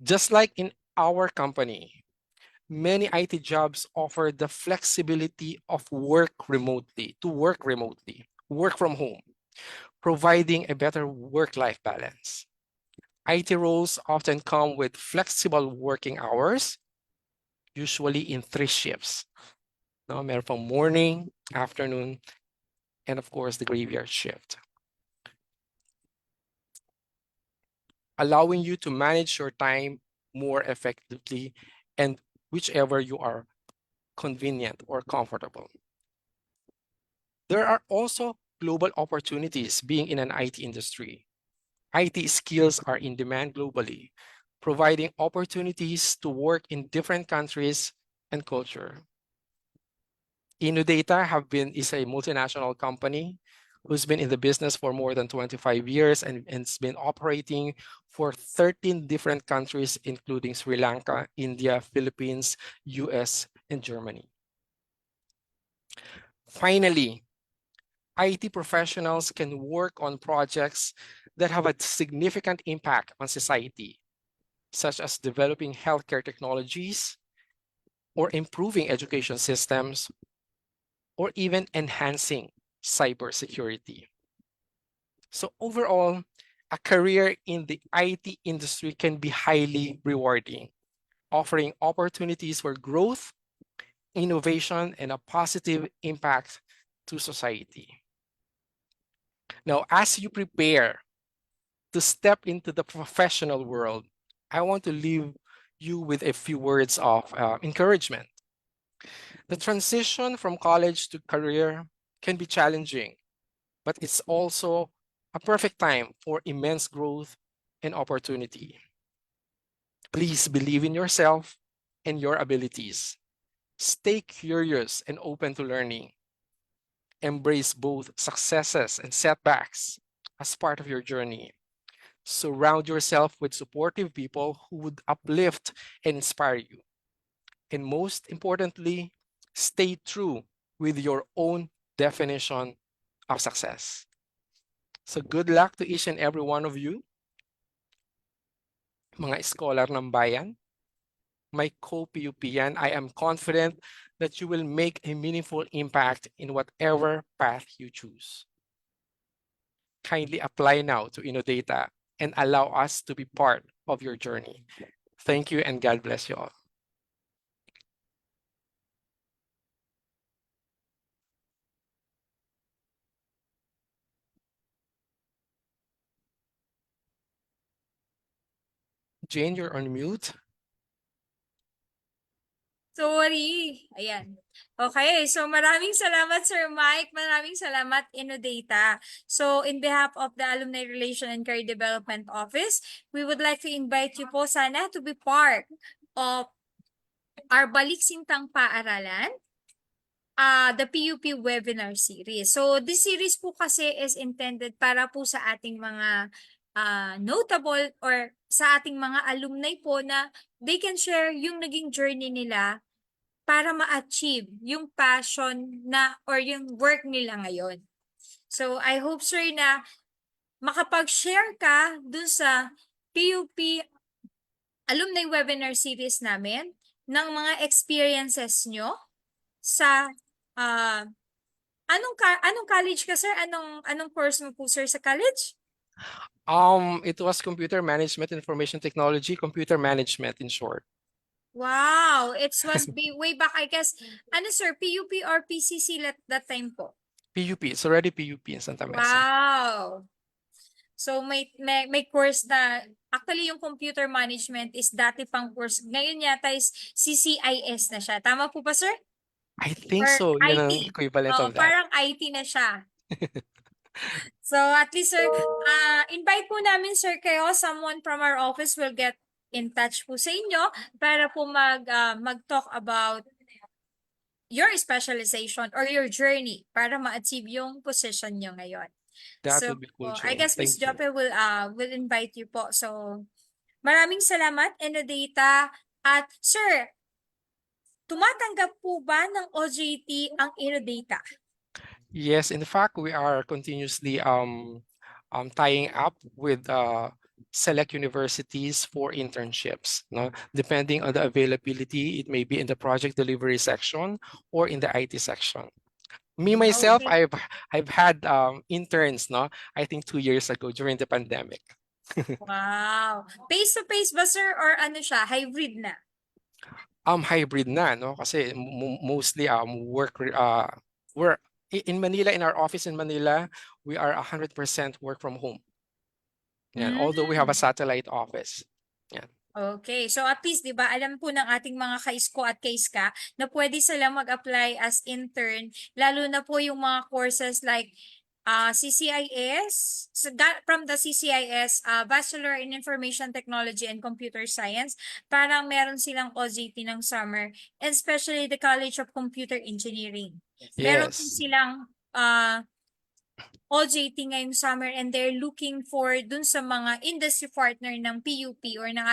S15: Just like in our company, many IT jobs offer the flexibility of work from home, providing a better work-life balance. IT roles often come with flexible working hours, usually in 3 shifts. No, meron pang morning, afternoon, and of course the graveyard shift, allowing you to manage your time more effectively and whichever you are convenient or comfortable. There are also global opportunities being in an IT industry. IT skills are in demand globally, providing opportunities to work in different countries and culture. Innodata is a multinational company who's been in the business for more than 25 years and it's been operating for 13 different countries, including Sri Lanka, India, Philippines, US, and Germany. Finally, IT professionals can work on projects that have a significant impact on society, such as developing healthcare technologies or improving education systems, or even enhancing cybersecurity. So overall, a career in the IT industry can be highly rewarding, offering opportunities for growth, innovation, and a positive impact to society. Now, as you prepare to step into the professional world, I want to leave you with a few words of encouragement. The transition from college to career can be challenging, but it's also a perfect time for immense growth and opportunity. Please believe in yourself and your abilities. Stay curious and open to learning. Embrace both successes and setbacks as part of your journey. Surround yourself with supportive people who would uplift and inspire you. And most importantly, stay true with your own definition of success. So good luck to each and every one of you, mga scholar ng bayan, my co-PUPian. I am confident that you will make a meaningful impact in whatever path you choose. Kindly apply now to Innodata and allow us to be part of your journey. Thank you and God bless you all. Jane, you're on mute.
S13: Sorry. Ayan. Okay, so maraming salamat Sir Mike, maraming salamat Innodata. So in behalf of the Alumni Relation and Career Development Office, we would like to invite you po sana to be part of our Baliksintang Paaralan, the PUP webinar series. So this series po kasi is intended para po sa ating mga notable or sa ating mga alumni po na they can share yung naging journey nila para ma-achieve yung passion na or yung work nila ngayon. So I hope sir na makapag-share ka dun sa PUP alumni webinar series namin ng mga experiences nyo sa anong college ka sir? Anong course mo po sir sa college?
S15: It was computer management, information technology, computer management in short.
S13: Wow, it was way back, I guess, ano sir, PUP or PCC that time po?
S15: PUP, it's already PUP in Santa Mesa.
S13: Wow. So may course na, actually yung computer management is dati pang course. Ngayon yata is CCIS na siya. Tama po ba sir?
S15: I think
S13: Or
S15: so, yun ang
S13: IT.
S15: equivalent of that.
S13: Parang IT na siya. So at least sir, invite po namin sir kayo, someone from our office will get in touch po sa inyo para po mag-talk about your specialization or your journey para ma-achieve yung position nyo ngayon.
S15: That
S13: So,
S15: would be cool,
S13: I
S15: Jane.
S13: guess Ms. Jope will invite you po. So, maraming salamat, Innodata. At sir, tumatanggap po ba ng OJT ang Innodata?
S15: Yes, in fact, we are continuously tying up with select universities for internships. No? Depending on the availability, it may be in the project delivery section or in the IT section. Me myself, I've had interns, no? I think 2 years ago during the pandemic.
S13: Wow. Face-to-face ba, sir, or ano siya, hybrid na?
S15: Hybrid na, no? Kasi mostly we're in Manila, in our office in Manila, we are 100% work from home. Yeah, although we have a satellite office. Yeah.
S13: Okay. So at least, di ba, alam po ng ating mga kaisko at kaiska na pwede sila mag-apply as intern, lalo na po yung mga courses like CCIS, so from the CCIS, Bachelor in Information Technology and Computer Science, parang meron silang OJT ng summer, and especially the College of Computer Engineering. Meron din
S15: Yes.
S13: silang OJT ngayong summer, and they're looking for dun sa mga industry partner ng PUP or ng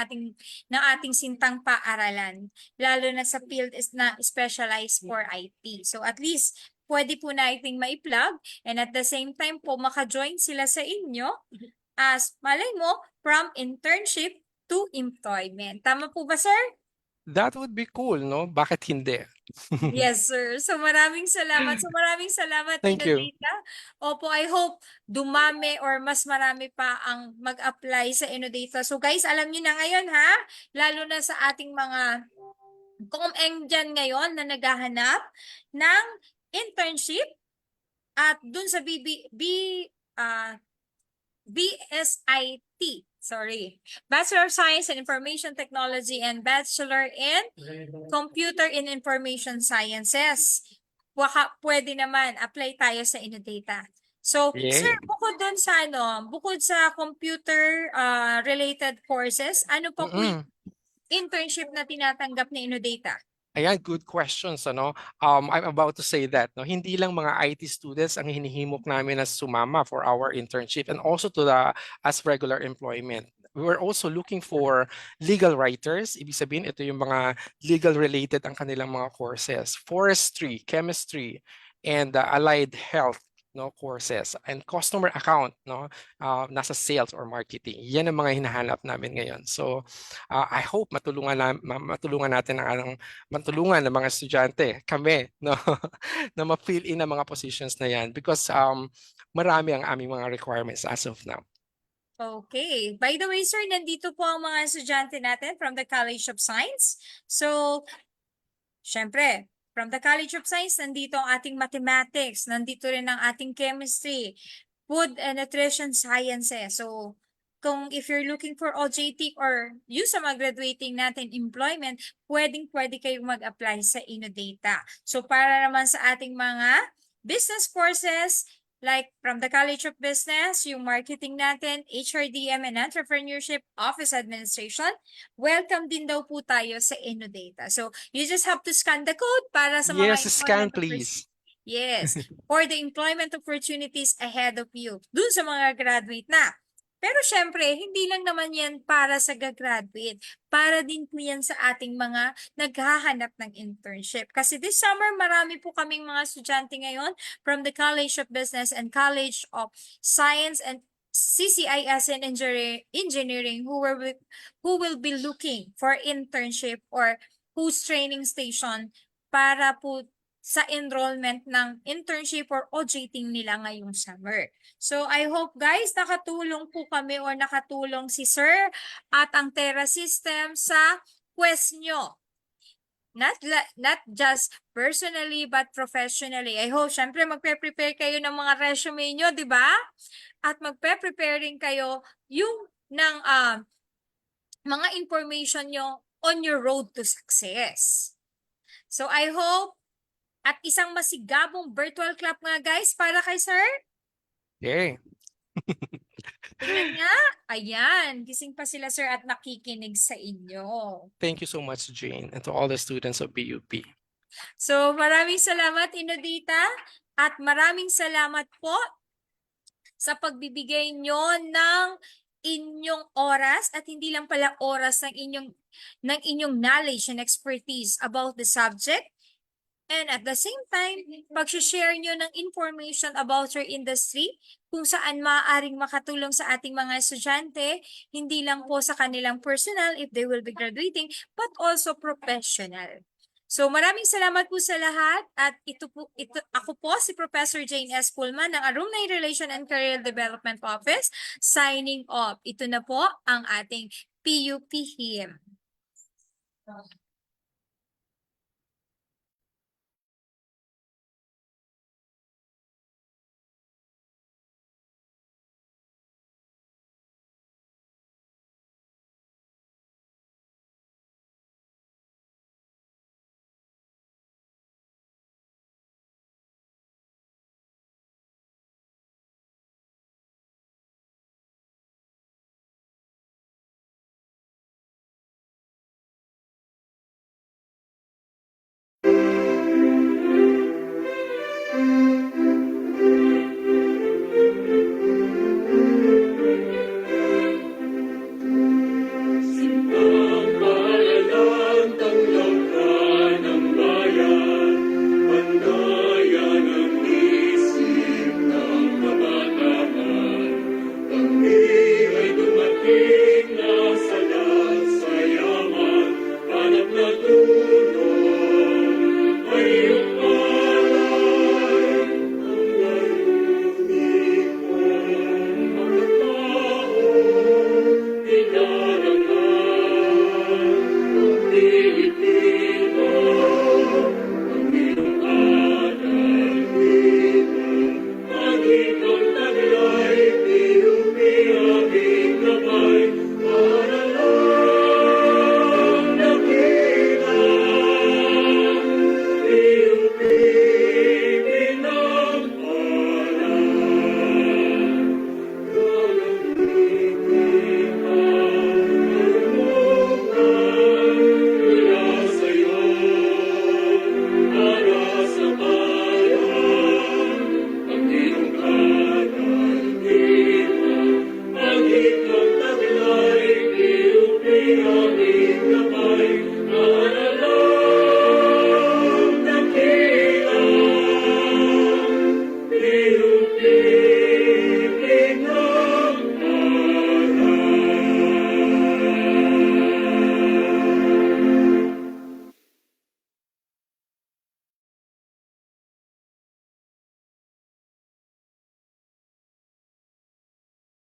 S13: ating sintang paaralan, lalo na sa field is na specialized for IT. So at least pwede po nating ma-plug, and at the same time po maka-join sila sa inyo as malay mo from internship to employment. Tama po ba, sir?
S15: That would be cool, no? Bakit hindi?
S13: Yes, sir. So maraming salamat.
S15: Thank you.
S13: Innodata. Opo, I hope dumami or mas marami pa ang mag-apply sa Innodata. So guys, alam niyo na ngayon ha, lalo na sa ating mga com-eng dyan ngayon na naghahanap ng internship at dun sa BSIT, sorry, Bachelor of Science in Information Technology and Bachelor in Computer in Information Sciences. Pwede naman, apply tayo sa Innodata. So, sir,
S15: Yay.
S13: bukod sa computer related courses, ano pa po yung internship na tinatanggap ni Innodata?
S15: Ayan, good questions, ano? I'm about to say that, no? Hindi lang mga IT students ang hinihimok namin na sumama for our internship and also as regular employment. We were also looking for legal writers. Ibig sabihin, ito yung mga legal related ang kanilang mga courses. Forestry, chemistry, and allied health, no, courses, and customer account, no, nasa sales or marketing. Yan ang mga hinahanap namin ngayon. So I hope matulungan natin matulungan ng mga estudyante, kami, no, na ma-fill in ang mga positions na yan because marami ang aming mga requirements as of now.
S13: Okay. By the way, sir, nandito po ang mga estudyante natin from the College of Science. So, syempre, from the College of Science, nandito ang ating mathematics, nandito rin ang ating chemistry, food and nutrition sciences. So, if you're looking for OJT or yung sa mga graduating natin employment, pwede kayong mag-apply sa Innodata. So, para naman sa ating mga business courses, like from the College of Business, yung marketing natin, HRDM and Entrepreneurship, Office Administration, welcome din daw po tayo sa Innodata. So, you just have to scan the code para sa mga
S15: Yes, scan please.
S13: Yes, for the employment opportunities ahead of you, dun sa mga graduate na. Pero syempre, hindi lang naman yan para sa gagraduate. Para din po yan sa ating mga naghahanap ng internship. Kasi this summer, marami po kaming mga estudyante ngayon from the College of Business and College of Science and CCIS and Engineering who will be looking for internship or whose training station para po sa enrollment ng internship or OJT nila ngayong summer. So, I hope guys, nakatulong po kami or nakatulong si Sir at ang Tera System sa quest nyo. Not just personally, but professionally. I hope, syempre, magpe-prepare kayo ng mga resume nyo, di ba? At magpe-prepare rin kayo yung ng mga information nyo on your road to success. So, I hope at isang masigabong virtual clap nga guys para kay Sir.
S15: Yay.
S13: Tingnan nga. Ayan. Gising pa sila Sir at nakikinig sa inyo.
S15: Thank you so much, Jane, and to all the students of BUP.
S13: So maraming salamat Innodata at maraming salamat po sa pagbibigay nyo ng inyong oras at hindi lang pala oras ng inyong knowledge and expertise about the subject. And at the same time, pag-share nyo ng information about your industry, kung saan maaaring makatulong sa ating mga estudyante, hindi lang po sa kanilang personal if they will be graduating, but also professional. So maraming salamat po sa lahat at ako po si Professor Jane S. Pullman ng Alumni Relation and Career Development Office signing off. Ito na po ang ating PUP hymn.